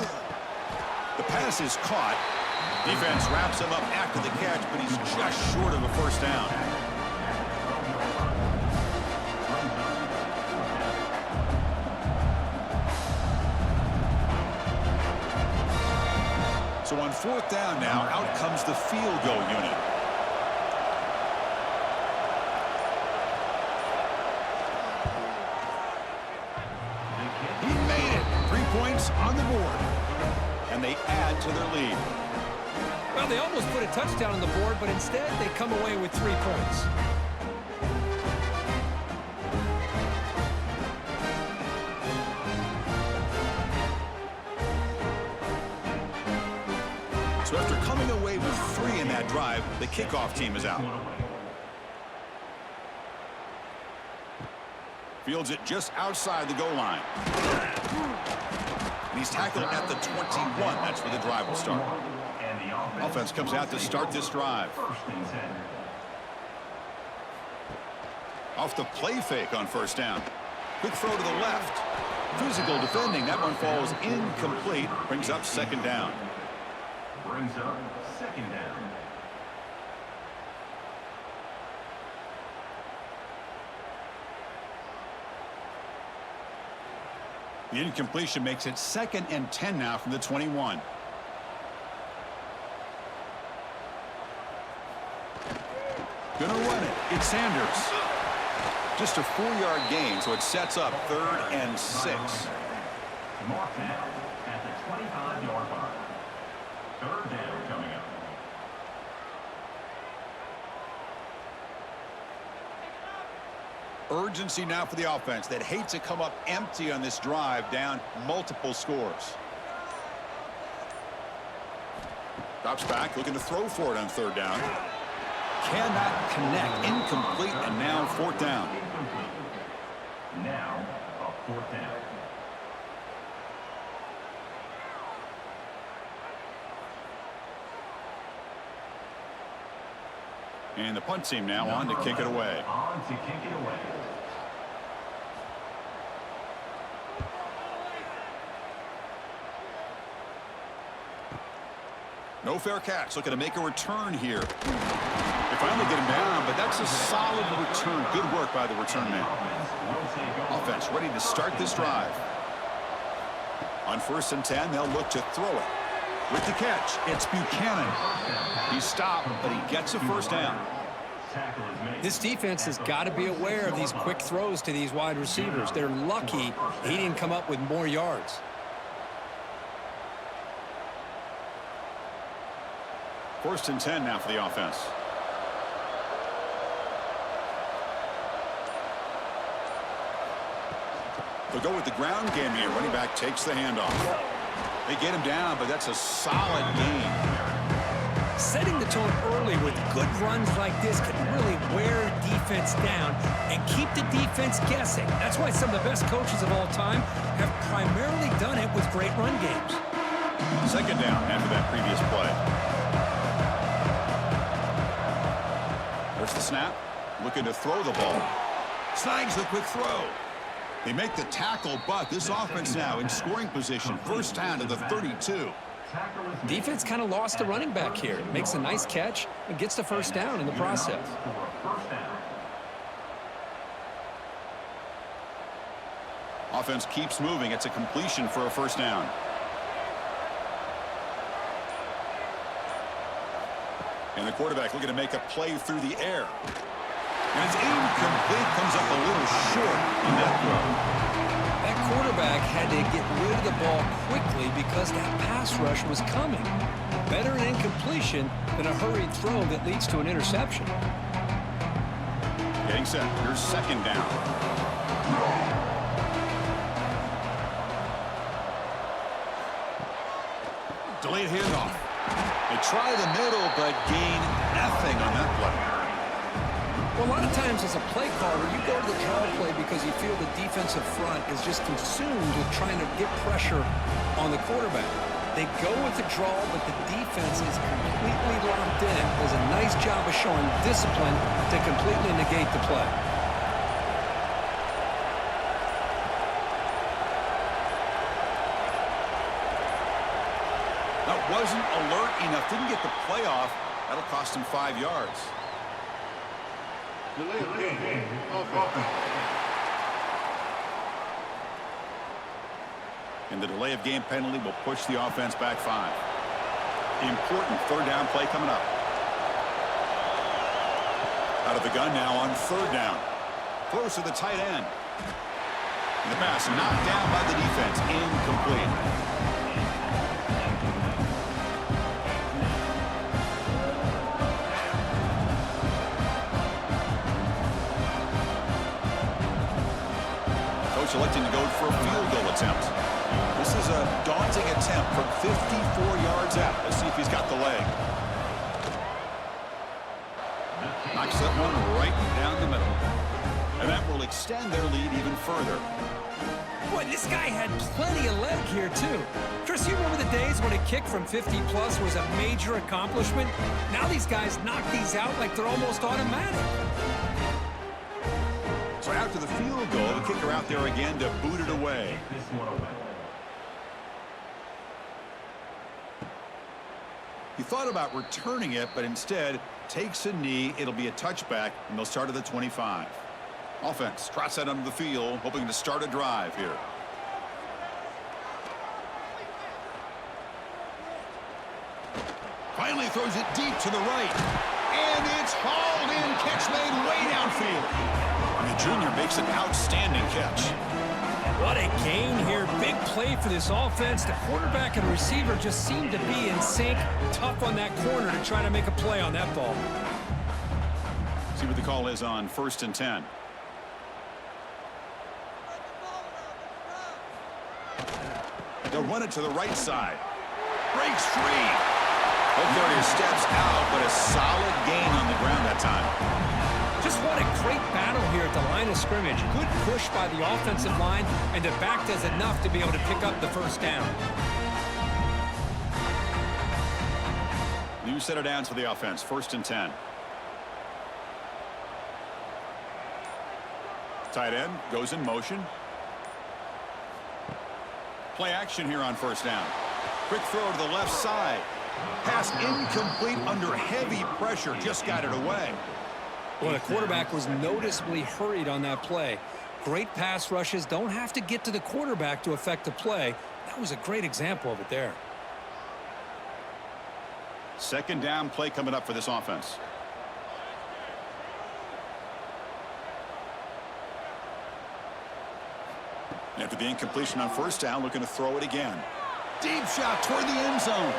The pass is caught. Defense wraps him up after the catch, but he's just short of a first down. So on fourth down now, out comes the field goal unit. He made it. 3 points on the board. And they add to their lead. Well, they almost put a touchdown on the board, but instead they come away with 3 points. So after coming away with 3 in that drive, the kickoff team is out. Fields it just outside the goal line. And he's tackled at the 21. That's where the drive will start. Offense comes out to start this drive. Off the play fake on first down. Quick throw to the left. Physical defending. That one falls incomplete. Brings up second down. The incompletion makes it 2nd and 10 now from the 21. Gonna run it. It's Sanders. Just a 4-yard gain, so it sets up 3rd and 6. Mark that at the 25-yard line. 3rd down coming up. Urgency now for the offense that hates to come up empty on this drive, down multiple scores. Drops back, looking to throw for it on 3rd down. Cannot connect. Incomplete, and now 4th down. Now a 4th down. And the punt team now on to kick it away. On to kick it away. No fair catch. Looking to make a return here. They finally get him down, but that's a solid return. Good work by the return man. Offense ready to start this drive. On 1st and 10, they'll look to throw it. With the catch, it's Buchanan. He's stopped, but he gets a 1st down. This defense has got to be aware of these quick throws to these wide receivers. They're lucky he didn't come up with more yards. First and 10 now for the offense. They'll go with the ground game here. Running back takes the handoff. They get him down, but that's a solid gain. Setting the tone early with good runs like this can really wear defense down and keep the defense guessing. That's why some of the best coaches of all time have primarily done it with great run games. 2nd down after that previous play. There's the snap. Looking to throw the ball. Snags the quick throw. They make the tackle, but this offense now in scoring position. 1st down to the 32. Defense kind of lost the running back here. Makes a nice catch and gets the 1st down in the process. Offense keeps moving. It's a completion for a 1st down. And the quarterback looking to make a play through the air. And it's incomplete. Comes up a little short on that throw. That quarterback had to get rid of the ball quickly because that pass rush was coming. Better an incompletion than a hurried throw that leads to an interception. Getting set. Here's 2nd down. Delayed handoff. They try the middle, but gain nothing on that play. Well, a lot of times as a play caller, you go to the draw play because you feel the defensive front is just consumed with trying to get pressure on the quarterback. They go with the draw, but the defense is completely locked in. Does a nice job of showing discipline to completely negate the play. That wasn't alert enough. Didn't get the play off. That'll cost him 5 yards. Delay of game. Offense. And the delay of game penalty will push the offense back 5. Important third down play coming up. Out of the gun now on third down. Close to the tight end. And the pass knocked down by the defense. Incomplete. Coach electing to go for a field goal attempt. This is a daunting attempt from 54 yards out. Let's see if he's got the leg. Knocks that one right down the middle. And that will extend their lead even further. Boy, this guy had plenty of leg here, too. Chris, you remember the days when a kick from 50-plus was a major accomplishment? Now these guys knock these out like they're almost automatic. So after the field goal, the kicker out there again to boot it away. He thought about returning it, but instead takes a knee. It'll be a touchback, and they'll start at the 25. Offense trots that under the field, hoping to start a drive here. Finally throws it deep to the right. And it's hauled in. Catch made way downfield. And the junior makes an outstanding catch. What a gain here. Big play for this offense. The quarterback and receiver just seem to be in sync. Tough on that corner to try to make a play on that ball. See what the call is on 1st and 10. They'll run it to the right side. Breaks free. O'Carrier steps out, but a solid gain on the ground that time. Just what a great battle here at the line of scrimmage. Good push by the offensive line, and the back does enough to be able to pick up the first down. New set of downs for the offense. 1st and 10. Tight end goes in motion. Play action here on 1st down. Quick throw to the left side. Pass incomplete under heavy pressure. Just got it away. Well, the quarterback was noticeably hurried on that play. Great pass rushes don't have to get to the quarterback to affect the play. That was a great example of it there. 2nd down play coming up for this offense. After the incompletion on 1st down, looking to throw it again. Deep shot toward the end zone.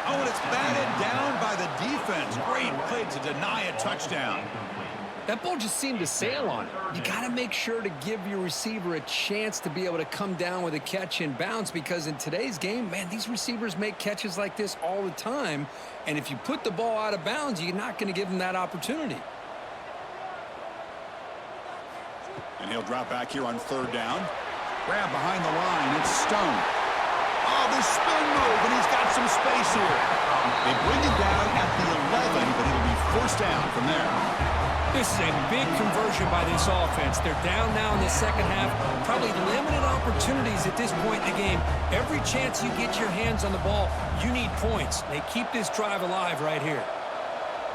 Oh, and it's batted down by the defense. Great play to deny a touchdown. That ball just seemed to sail on it. You got to make sure to give your receiver a chance to be able to come down with a catch and bounce, because in today's game, man, these receivers make catches like this all the time. And if you put the ball out of bounds, you're not going to give them that opportunity. And he'll drop back here on 3rd down. Grab behind the line. It's Stone. Oh, the spin move, and he's got some space here. They bring it down at the 11, but it'll be 1st down from there. This is a big conversion by this offense. They're down now in the 2nd half. Probably limited opportunities at this point in the game. Every chance you get your hands on the ball, you need points. They keep this drive alive right here.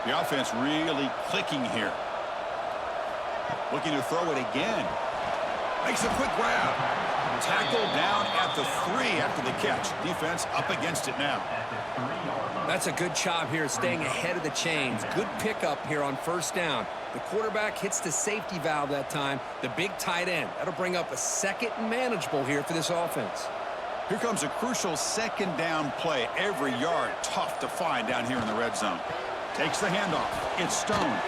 The offense really clicking here. Looking to throw it again. Makes a quick grab. Tackled down at the 3 after the catch. Defense up against it now. That's a good job here staying ahead of the chains. Good pickup here on 1st down. The quarterback hits the safety valve that time. The big tight end. That'll bring up a 2nd and manageable here for this offense. Here comes a crucial 2nd down play. Every yard tough to find down here in the red zone. Takes the handoff. It's Stone.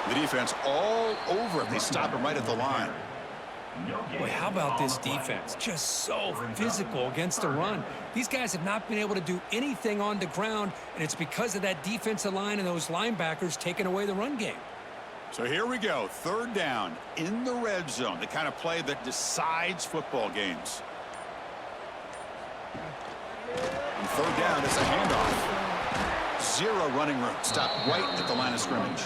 The defense all over it. They stop him right at the line. Boy, how about this defense? Just so physical against the run. These guys have not been able to do anything on the ground, and it's because of that defensive line and those linebackers taking away the run game. So here we go. 3rd down in the red zone. The kind of play that decides football games. And 3rd down, it's a handoff. 0 running room. Stopped right at the line of scrimmage.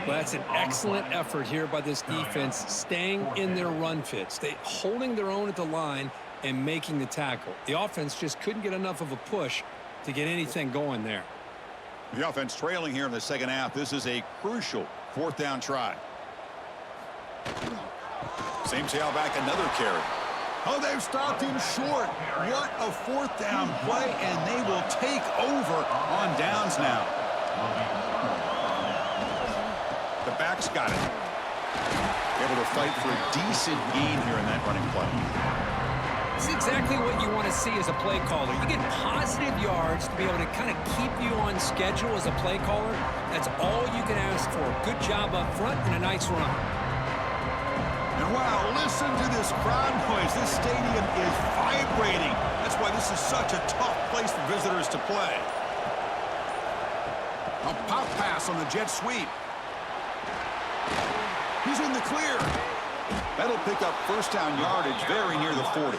Well, that's an excellent effort here by this defense, staying in their run fits. They holding their own at the line and making the tackle. The offense just couldn't get enough of a push to get anything going there. The offense trailing here in the 2nd half. This is a crucial 4th down try. Same tailback, another carry. Oh, they've stopped him short. What a fourth down play, and they will take over on downs now. The back's got it. Able to fight for a decent gain here in that running play. This is exactly what you want to see as a play caller. You get positive yards to be able to kind of keep you on schedule as a play caller. That's all you can ask for. Good job up front and a nice run. And wow, listen to this crowd noise. This stadium is vibrating. That's why this is such a tough place for visitors to play. A pop pass on the jet sweep. He's in the clear. That'll pick up first down yardage very near the 40.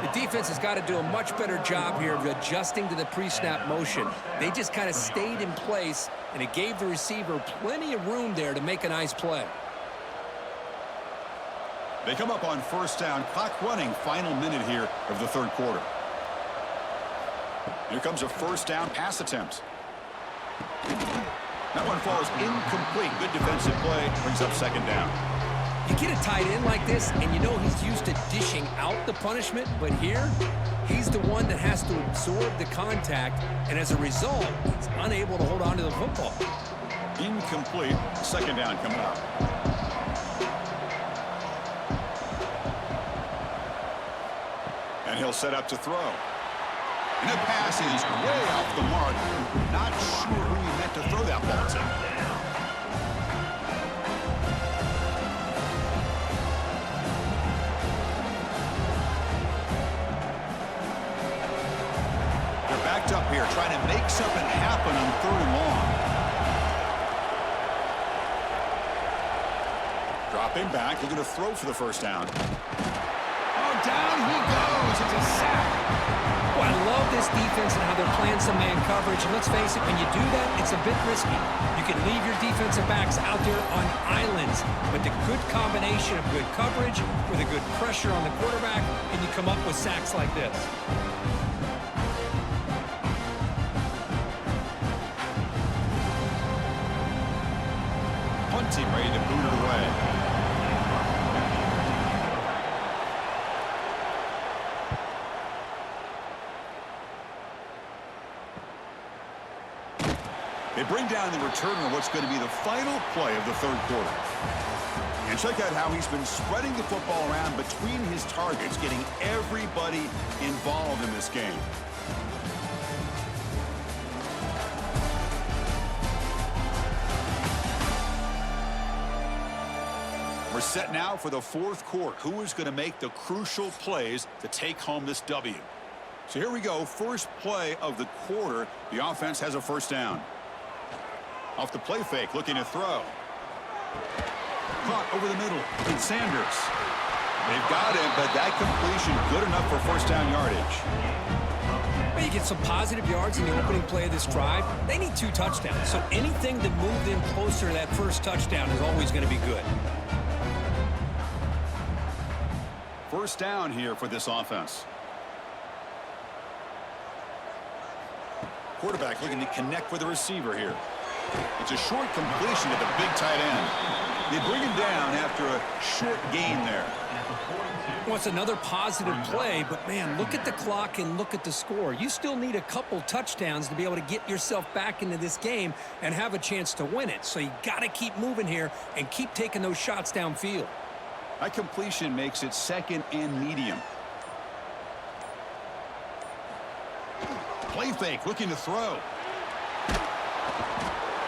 The defense has got to do a much better job here of adjusting to the pre-snap motion. They just kind of stayed in place, and it gave the receiver plenty of room there to make a nice play. They come up on first down, clock running, final minute here of the third quarter. Here comes a first down pass attempt. That one falls incomplete. Good defensive play, brings up second down. You get a tight end like this, and you know he's used to dishing out the punishment, but here, he's the one that has to absorb the contact, and as a result, he's unable to hold on to the football. Incomplete. Second down coming up. And he'll set up to throw. And the pass is way off the mark. Not sure who he meant to throw that ball to. They're backed up here, trying to make something happen on third and long. Dropping back, looking to throw for the first down. Oh, down he goes. It's a sack. Well, I love this defense and how they're playing some man coverage. And let's face it, when you do that, it's a bit risky. You can leave your defensive backs out there on islands. But the good combination of good coverage with a good pressure on the quarterback, and you come up with sacks like this. Punting, ready to boot it away. They bring down the return on what's going to be the final play of the third quarter. And check out how he's been spreading the football around between his targets, getting everybody involved in this game. We're set now for the fourth quarter. Who is going to make the crucial plays to take home this W? So here we go. First play of the quarter. The offense has a first down. Off the play fake, looking to throw. Caught over the middle. It's Sanders. They've got him, but that completion good enough for first down yardage. Well, you get some positive yards in the opening play of this drive. They need 2 touchdowns, so anything that moved them closer to that first touchdown is always going to be good. First down here for this offense. Quarterback looking to connect with the receiver here. It's a short completion to the big tight end. They bring him down after a short gain there. Well, it's another positive play, but man, look at the clock and look at the score. You still need a couple touchdowns to be able to get yourself back into this game and have a chance to win it. So you got to keep moving here and keep taking those shots downfield. That completion makes it second and medium. Play fake, looking to throw.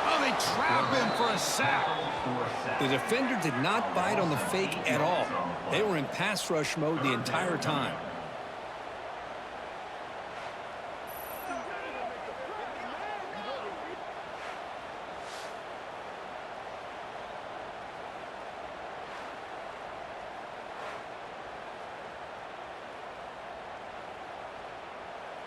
Oh, they trap him for a sack. The defender did not bite on the fake at all. They were in pass rush mode the entire time.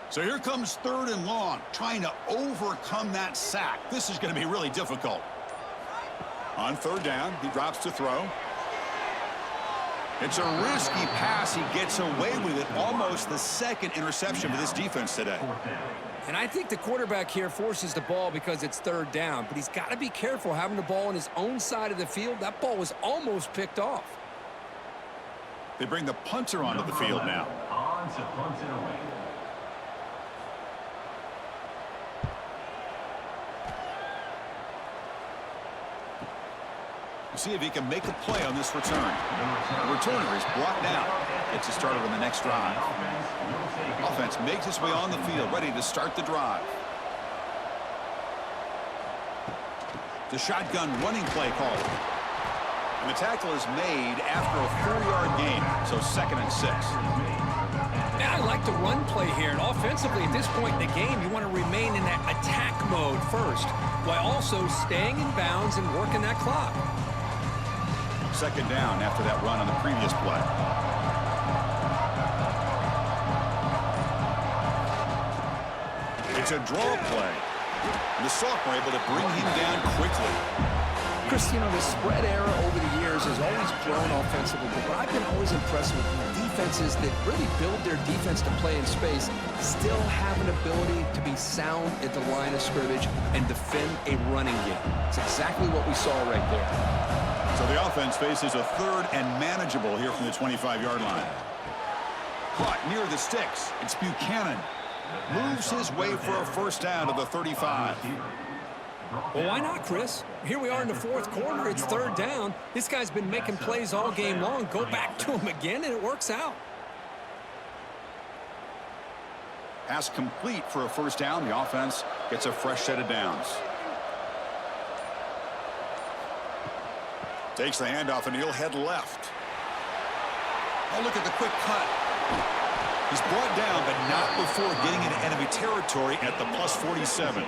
So here comes third and long, trying to overcome that sack. This is going to be really difficult. On third down, he drops to throw. It's a risky pass. He gets away with it. Almost the second interception for this defense today. And I think the quarterback here forces the ball because it's third down, but he's got to be careful having the ball on his own side of the field. That ball was almost picked off. They bring the punter onto the field now. On to punt it away. See if he can make a play on this return. The returner is brought down. Gets it started on the next drive. Offense makes its way on the field, ready to start the drive. The shotgun running play called. And the tackle is made after a 4-yard gain, so 2nd and 6. Yeah, I like the run play here. And offensively, at this point in the game, you want to remain in that attack mode first, while also staying in bounds and working that clock. 2nd down after that run on the previous play. It's a draw play. And the sophomore able to bring him down quickly. Chris, you know, the spread era over the years has always grown offensively, but I've been always impressed with defenses that really build their defense to play in space, still have an ability to be sound at the line of scrimmage and defend a running game. It's exactly what we saw right there. So the offense faces a 3rd and manageable here from the 25-yard line. Caught near the sticks. It's Buchanan. Moves his way for a 1st down to the 35. Well, why not, Chris? Here we are in the 4th quarter. It's 3rd down. This guy's been making plays all game long. Go back to him again, and it works out. Pass complete for a 1st down. The offense gets a fresh set of downs. Takes the handoff, and he'll head left. Oh, look at the quick cut. He's brought down, but not before getting into enemy territory at the +47.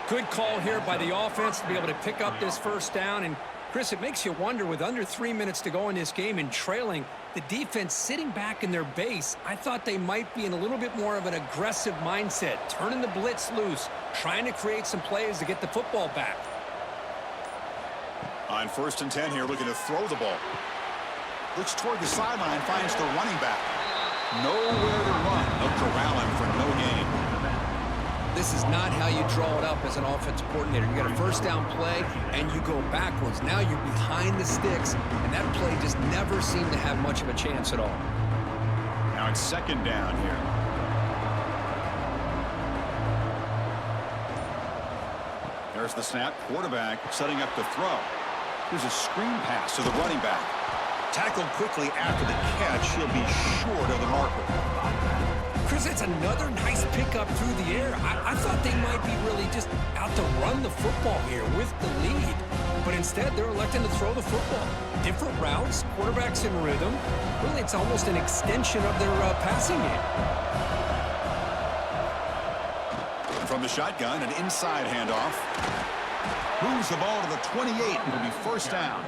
Good call here by the offense to be able to pick up this 1st down. And, Chris, it makes you wonder, with under 3 minutes to go in this game and trailing, the defense sitting back in their base, I thought they might be in a little bit more of an aggressive mindset, turning the blitz loose, trying to create some plays to get the football back. On 1st and 10 here, looking to throw the ball. Looks toward the sideline, finds the running back. Nowhere to run. They'll corral him for no gain. This is not how you draw it up as an offensive coordinator. You got a 1st down play, and you go backwards. Now you're behind the sticks, and that play just never seemed to have much of a chance at all. Now it's 2nd down here. There's the snap. Quarterback setting up the throw. Here's a screen pass to the running back. Tackled quickly after the catch. He'll be short of the marker. Chris, it's another nice pickup through the air. I thought they might be really just out to run the football here with the lead. But instead, they're electing to throw the football. Different routes, quarterbacks in rhythm. Really, it's almost an extension of their passing game. From the shotgun, an inside handoff. Moves the ball to the 28, and it'll be 1st down.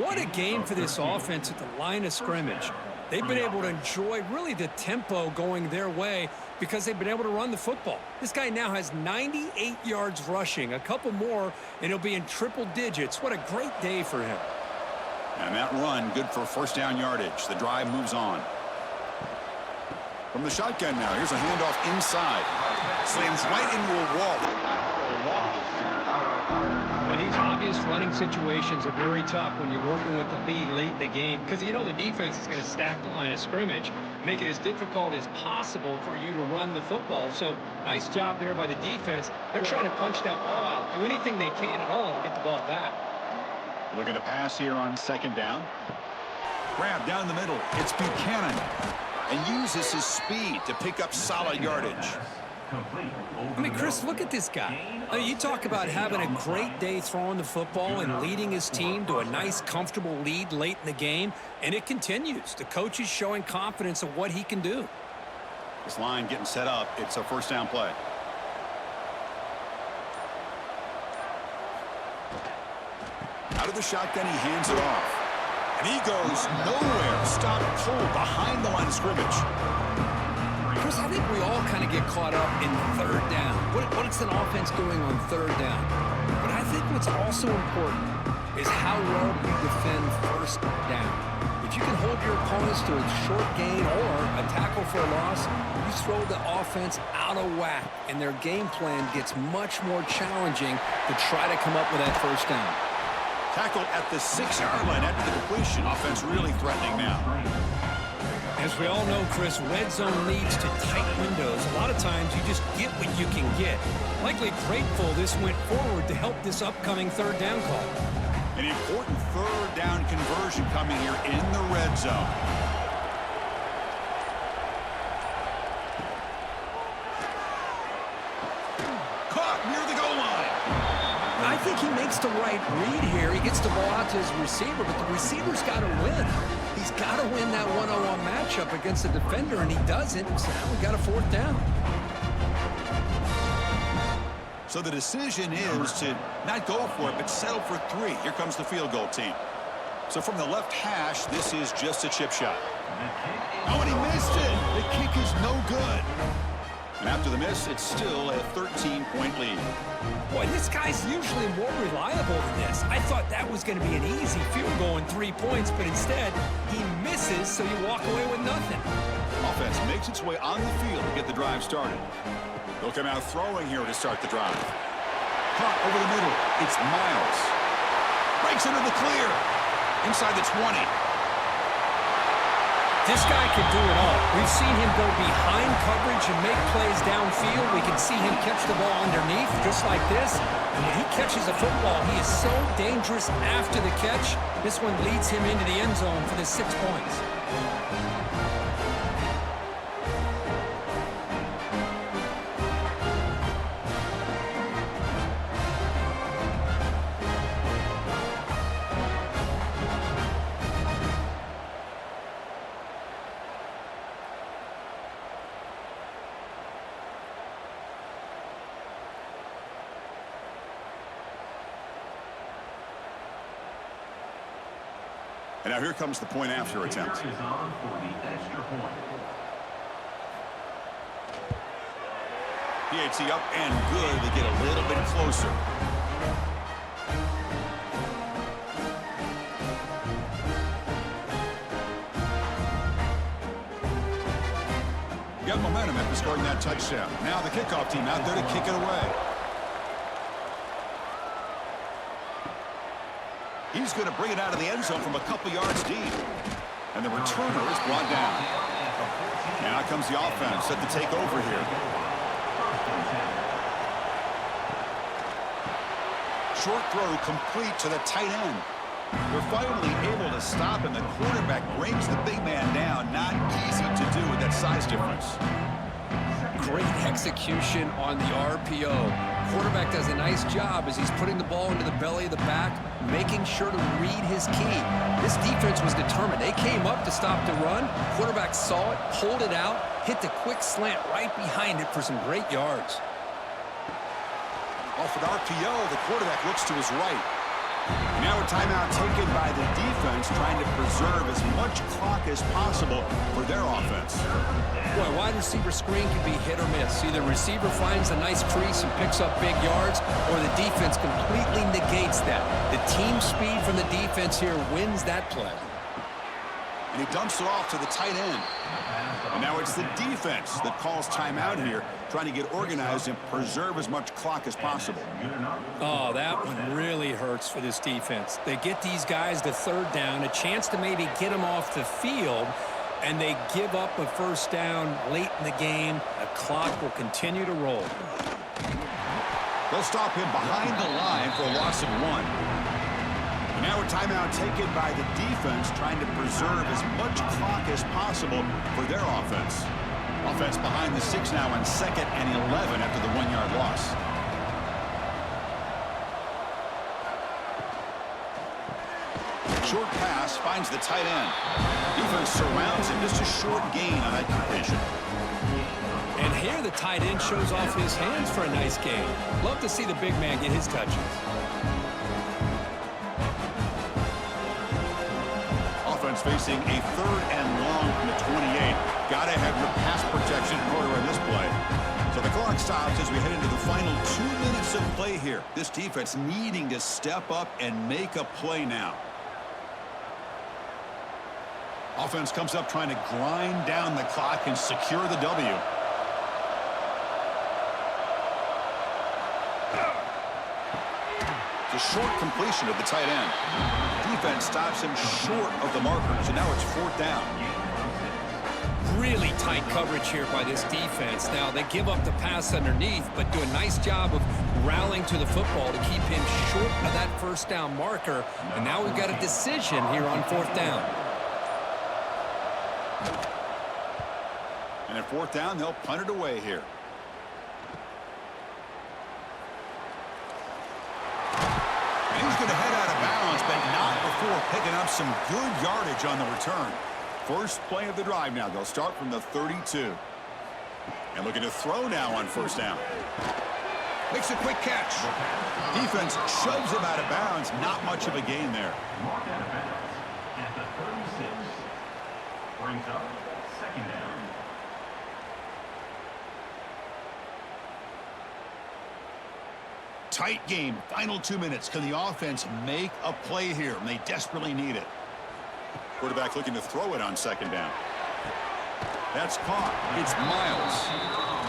What a game for this offense at the line of scrimmage. They've been able to enjoy really the tempo going their way because they've been able to run the football. This guy now has 98 yards rushing, a couple more, and he'll be in triple digits. What a great day for him. And that run, good for 1st down yardage. The drive moves on. From the shotgun now, here's a handoff inside. Slams right into a wall. Well, these obvious running situations are very tough when you're working with the lead late in the game because you know the defense is going to stack the line of scrimmage, make it as difficult as possible for you to run the football. So nice job there by the defense. They're trying to punch that ball out, do anything they can at all to get the ball back. Looking to pass here on 2nd down. Grab down the middle. It's Buchanan. And uses his speed to pick up solid yardage. I mean, Chris, look at this guy. I mean, you talk about having a great day throwing the football and leading his team to a nice, comfortable lead late in the game, and it continues. The coach is showing confidence of what he can do. This line getting set up. It's a 1st down play. Out of the shotgun, he hands it off. And he goes nowhere. Stop cold behind the line of scrimmage. Chris, I think we all kind of get caught up in 3rd down. What's an offense doing on 3rd down? But I think what's also important is how well you defend 1st down. If you can hold your opponents to a short gain or a tackle for a loss, you throw the offense out of whack, and their game plan gets much more challenging to try to come up with that 1st down. Tackle at the 6-yard line after the completion. Offense really threatening now. As we all know, Chris, red zone leads to tight windows. A lot of times you just get what you can get. Likely grateful this went forward to help this upcoming third down call. An important third down conversion coming here in the red zone. Caught near the goal line. I think he makes the right read here. He gets the ball out to his receiver, but the receiver's got to win. He's got to win that one-on-one matchup against the defender, and he doesn't. So now we got a fourth down. So the decision is to not go for it, but settle for 3. Here comes the field goal team. So from the left hash, this is just a chip shot. Oh, and he missed it. The kick is no good. And after the miss, it's still a 13-point lead. Boy, this guy's usually more reliable than this. I thought that was going to be an easy field goal in 3 points, but instead, he misses, so you walk away with nothing. Offense makes its way on the field to get the drive started. They'll come out throwing here to start the drive. Caught over the middle. It's Miles. Breaks into the clear. Inside the 20. This guy can do it all. We've seen him go behind coverage and make plays downfield. We can see him catch the ball underneath, just like this. And when he catches a football, he is so dangerous after the catch. This one leads him into the end zone for the 6 points. And now here comes the point after attempt. Is on for the extra point. PAT up and good. They get a little bit closer. Got momentum after scoring that touchdown. Now the kickoff team out there to kick it away. He's going to bring it out of the end zone from a couple yards deep. And the returner is brought down. And out comes the offense set to take over here. Short throw complete to the tight end. They're finally able to stop him. The quarterback brings the big man down. Not easy to do with that size difference. Great execution on the RPO. Quarterback does a nice job as he's putting the ball into the belly of the back, making sure to read his key. This defense was determined. They came up to stop the run. Quarterback saw it, pulled it out, hit the quick slant right behind it for some great yards. Off an RPO, the quarterback looks to his right. Now a timeout taken by the defense, trying to preserve as much clock as possible for their offense. Boy, wide receiver screen can be hit or miss. Either receiver finds a nice crease and picks up big yards, or the defense completely negates that. The team speed from the defense here wins that play. And he dumps it off to the tight end. And now it's the defense that calls timeout here, trying to get organized and preserve as much clock as possible. Oh, that one really hurts for this defense. They get these guys to third down, a chance to maybe get them off the field, and they give up a first down late in the game. The clock will continue to roll. They'll stop him behind the line for a loss of 1. Now a timeout taken by the defense, trying to preserve as much clock as possible for their offense. Offense behind the 6 now on 2nd and 11 after the 1-yard loss. Short pass finds the tight end. Defense surrounds him, just a short gain on that completion. And here the tight end shows off his hands for a nice gain. Love to see the big man get his touches. Offense facing a 3rd and long from the 28. Gotta have your pass protection in order in this play. So the clock stops as we head into the final 2 minutes of play here. This defense needing to step up and make a play now. Offense comes up trying to grind down the clock and secure the W. a short completion of the tight end. Defense stops him short of the marker, so now it's 4th down. Really tight coverage here by this defense. Now, they give up the pass underneath, but do a nice job of rallying to the football to keep him short of that 1st down marker. And now we've got a decision here on 4th down. And at 4th down, they'll punt it away here. And he's going to head out of bounds, but not before picking up some good yardage on the return. First play of the drive now. They'll start from the 32. And looking to throw now on 1st down. Makes a quick catch. Defense shoves him out of bounds. Not much of a gain there. Marked out of bounds at the 36. Brings up 2nd down. Tight game. Final 2 minutes. Can the offense make a play here? And they desperately need it. Quarterback looking to throw it on 2nd down. That's caught. It's Miles.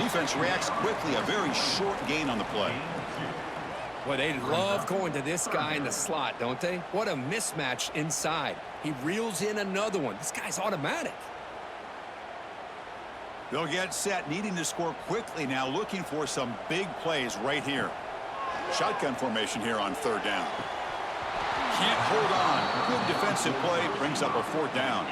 Defense reacts quickly. A very short gain on the play. Well, they love going to this guy in the slot, don't they? What a mismatch inside. He reels in another one. This guy's automatic. They'll get set, needing to score quickly now, looking for some big plays right here. Shotgun formation here on 3rd down. Can't hold on. Good defensive play. Brings up a 4th down.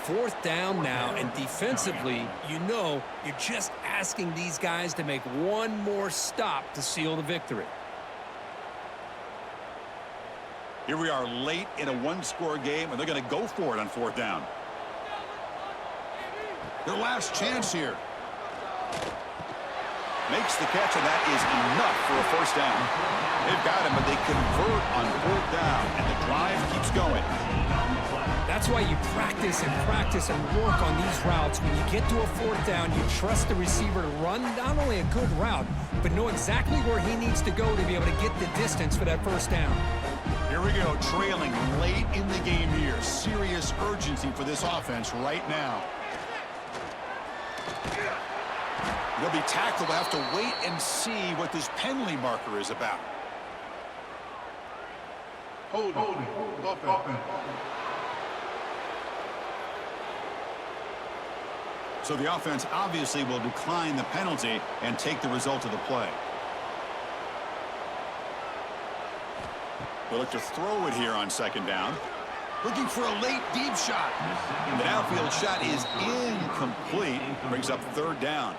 4th down now, and defensively, you know, you're just asking these guys to make one more stop to seal the victory. Here we are late in a 1-score game, and they're going to go for it on 4th down. Their last chance here. Makes the catch, and that is enough for a 1st down. They've got him, but they convert on 4th down, and the drive keeps going. That's why you practice and work on these routes. When you get to a 4th down, you trust the receiver to run not only a good route, but know exactly where he needs to go to be able to get the distance for that 1st down. Here we go, trailing late in the game here. Serious urgency for this offense right now. They'll be tackled. They'll have to wait and see what this penalty marker is about. Hold offense. So the offense obviously will decline the penalty and take the result of the play. They'll look to throw it here on 2nd down. Looking for a late deep shot. And the downfield shot is incomplete. Brings up 3rd down.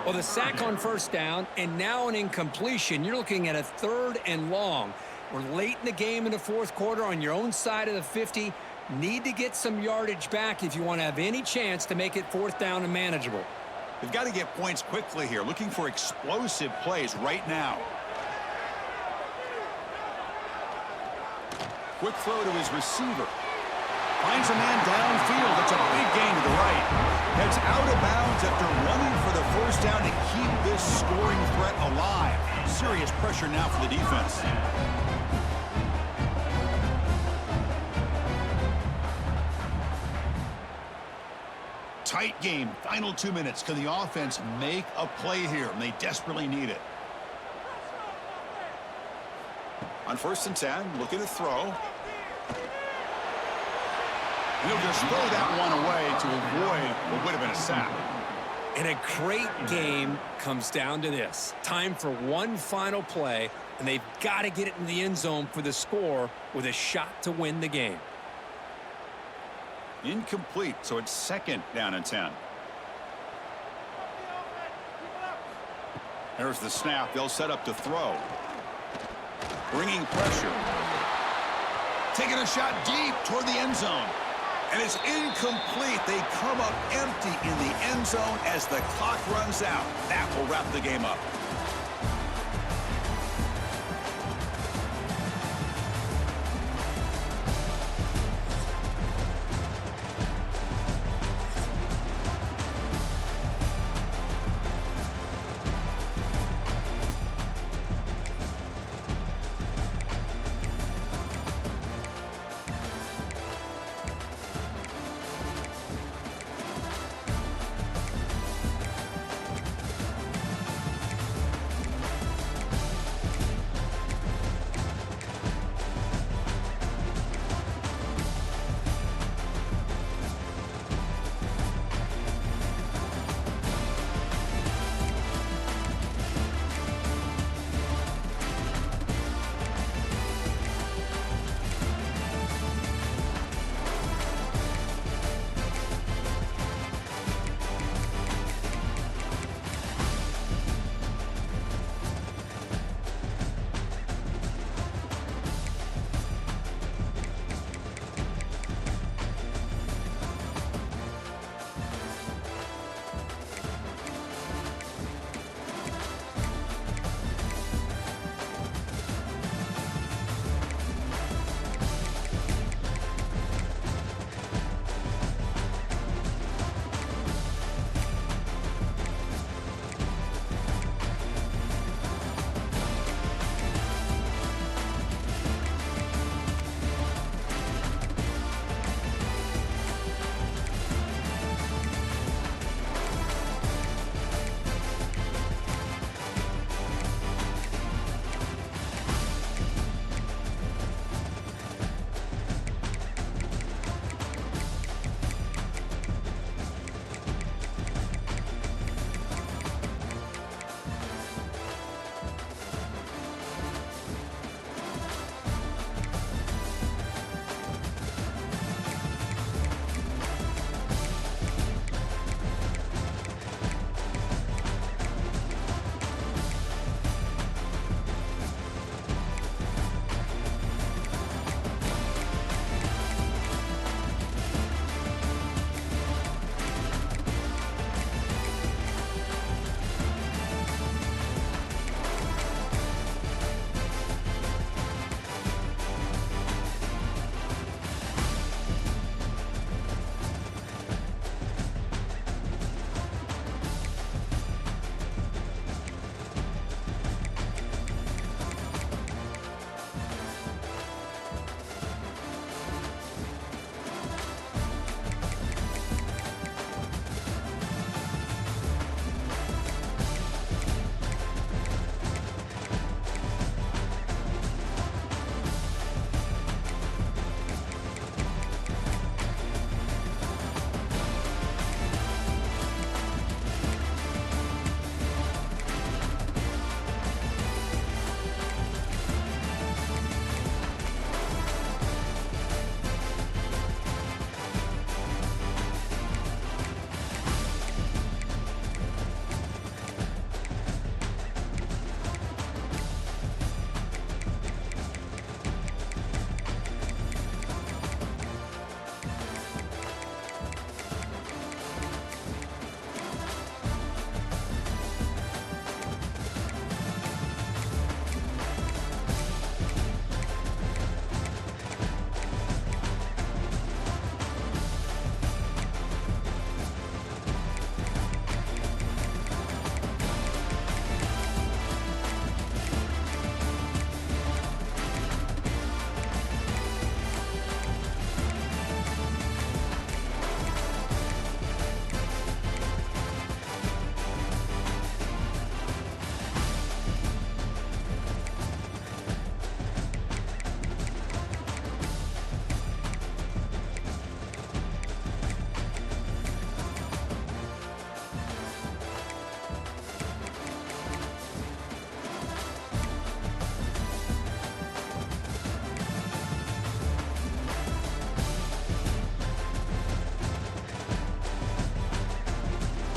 Well, the sack on 1st down and now an incompletion. You're looking at a 3rd and long. We're late in the game in the 4th quarter on your own side of the 50. Need to get some yardage back if you want to have any chance to make it 4th down and manageable. They've got to get points quickly here. Looking for explosive plays right now. Quick throw to his receiver. Finds a man downfield. That's a big gain to the right. Heads out of bounds after running for the 1st down to keep this scoring threat alive. Serious pressure now for the defense. Tight game. Final 2 minutes. Can the offense make a play here? And they desperately need it. On 1st and 10, looking to throw. And he'll just throw that one away to avoid what would have been a sack. And a great game comes down to this. Time for one final play, and they've got to get it in the end zone for the score with a shot to win the game. Incomplete, so it's 2nd down and 10. There's the snap. They'll set up to throw. Bringing pressure. Taking a shot deep toward the end zone. And it's incomplete. They come up empty in the end zone as the clock runs out. That will wrap the game up.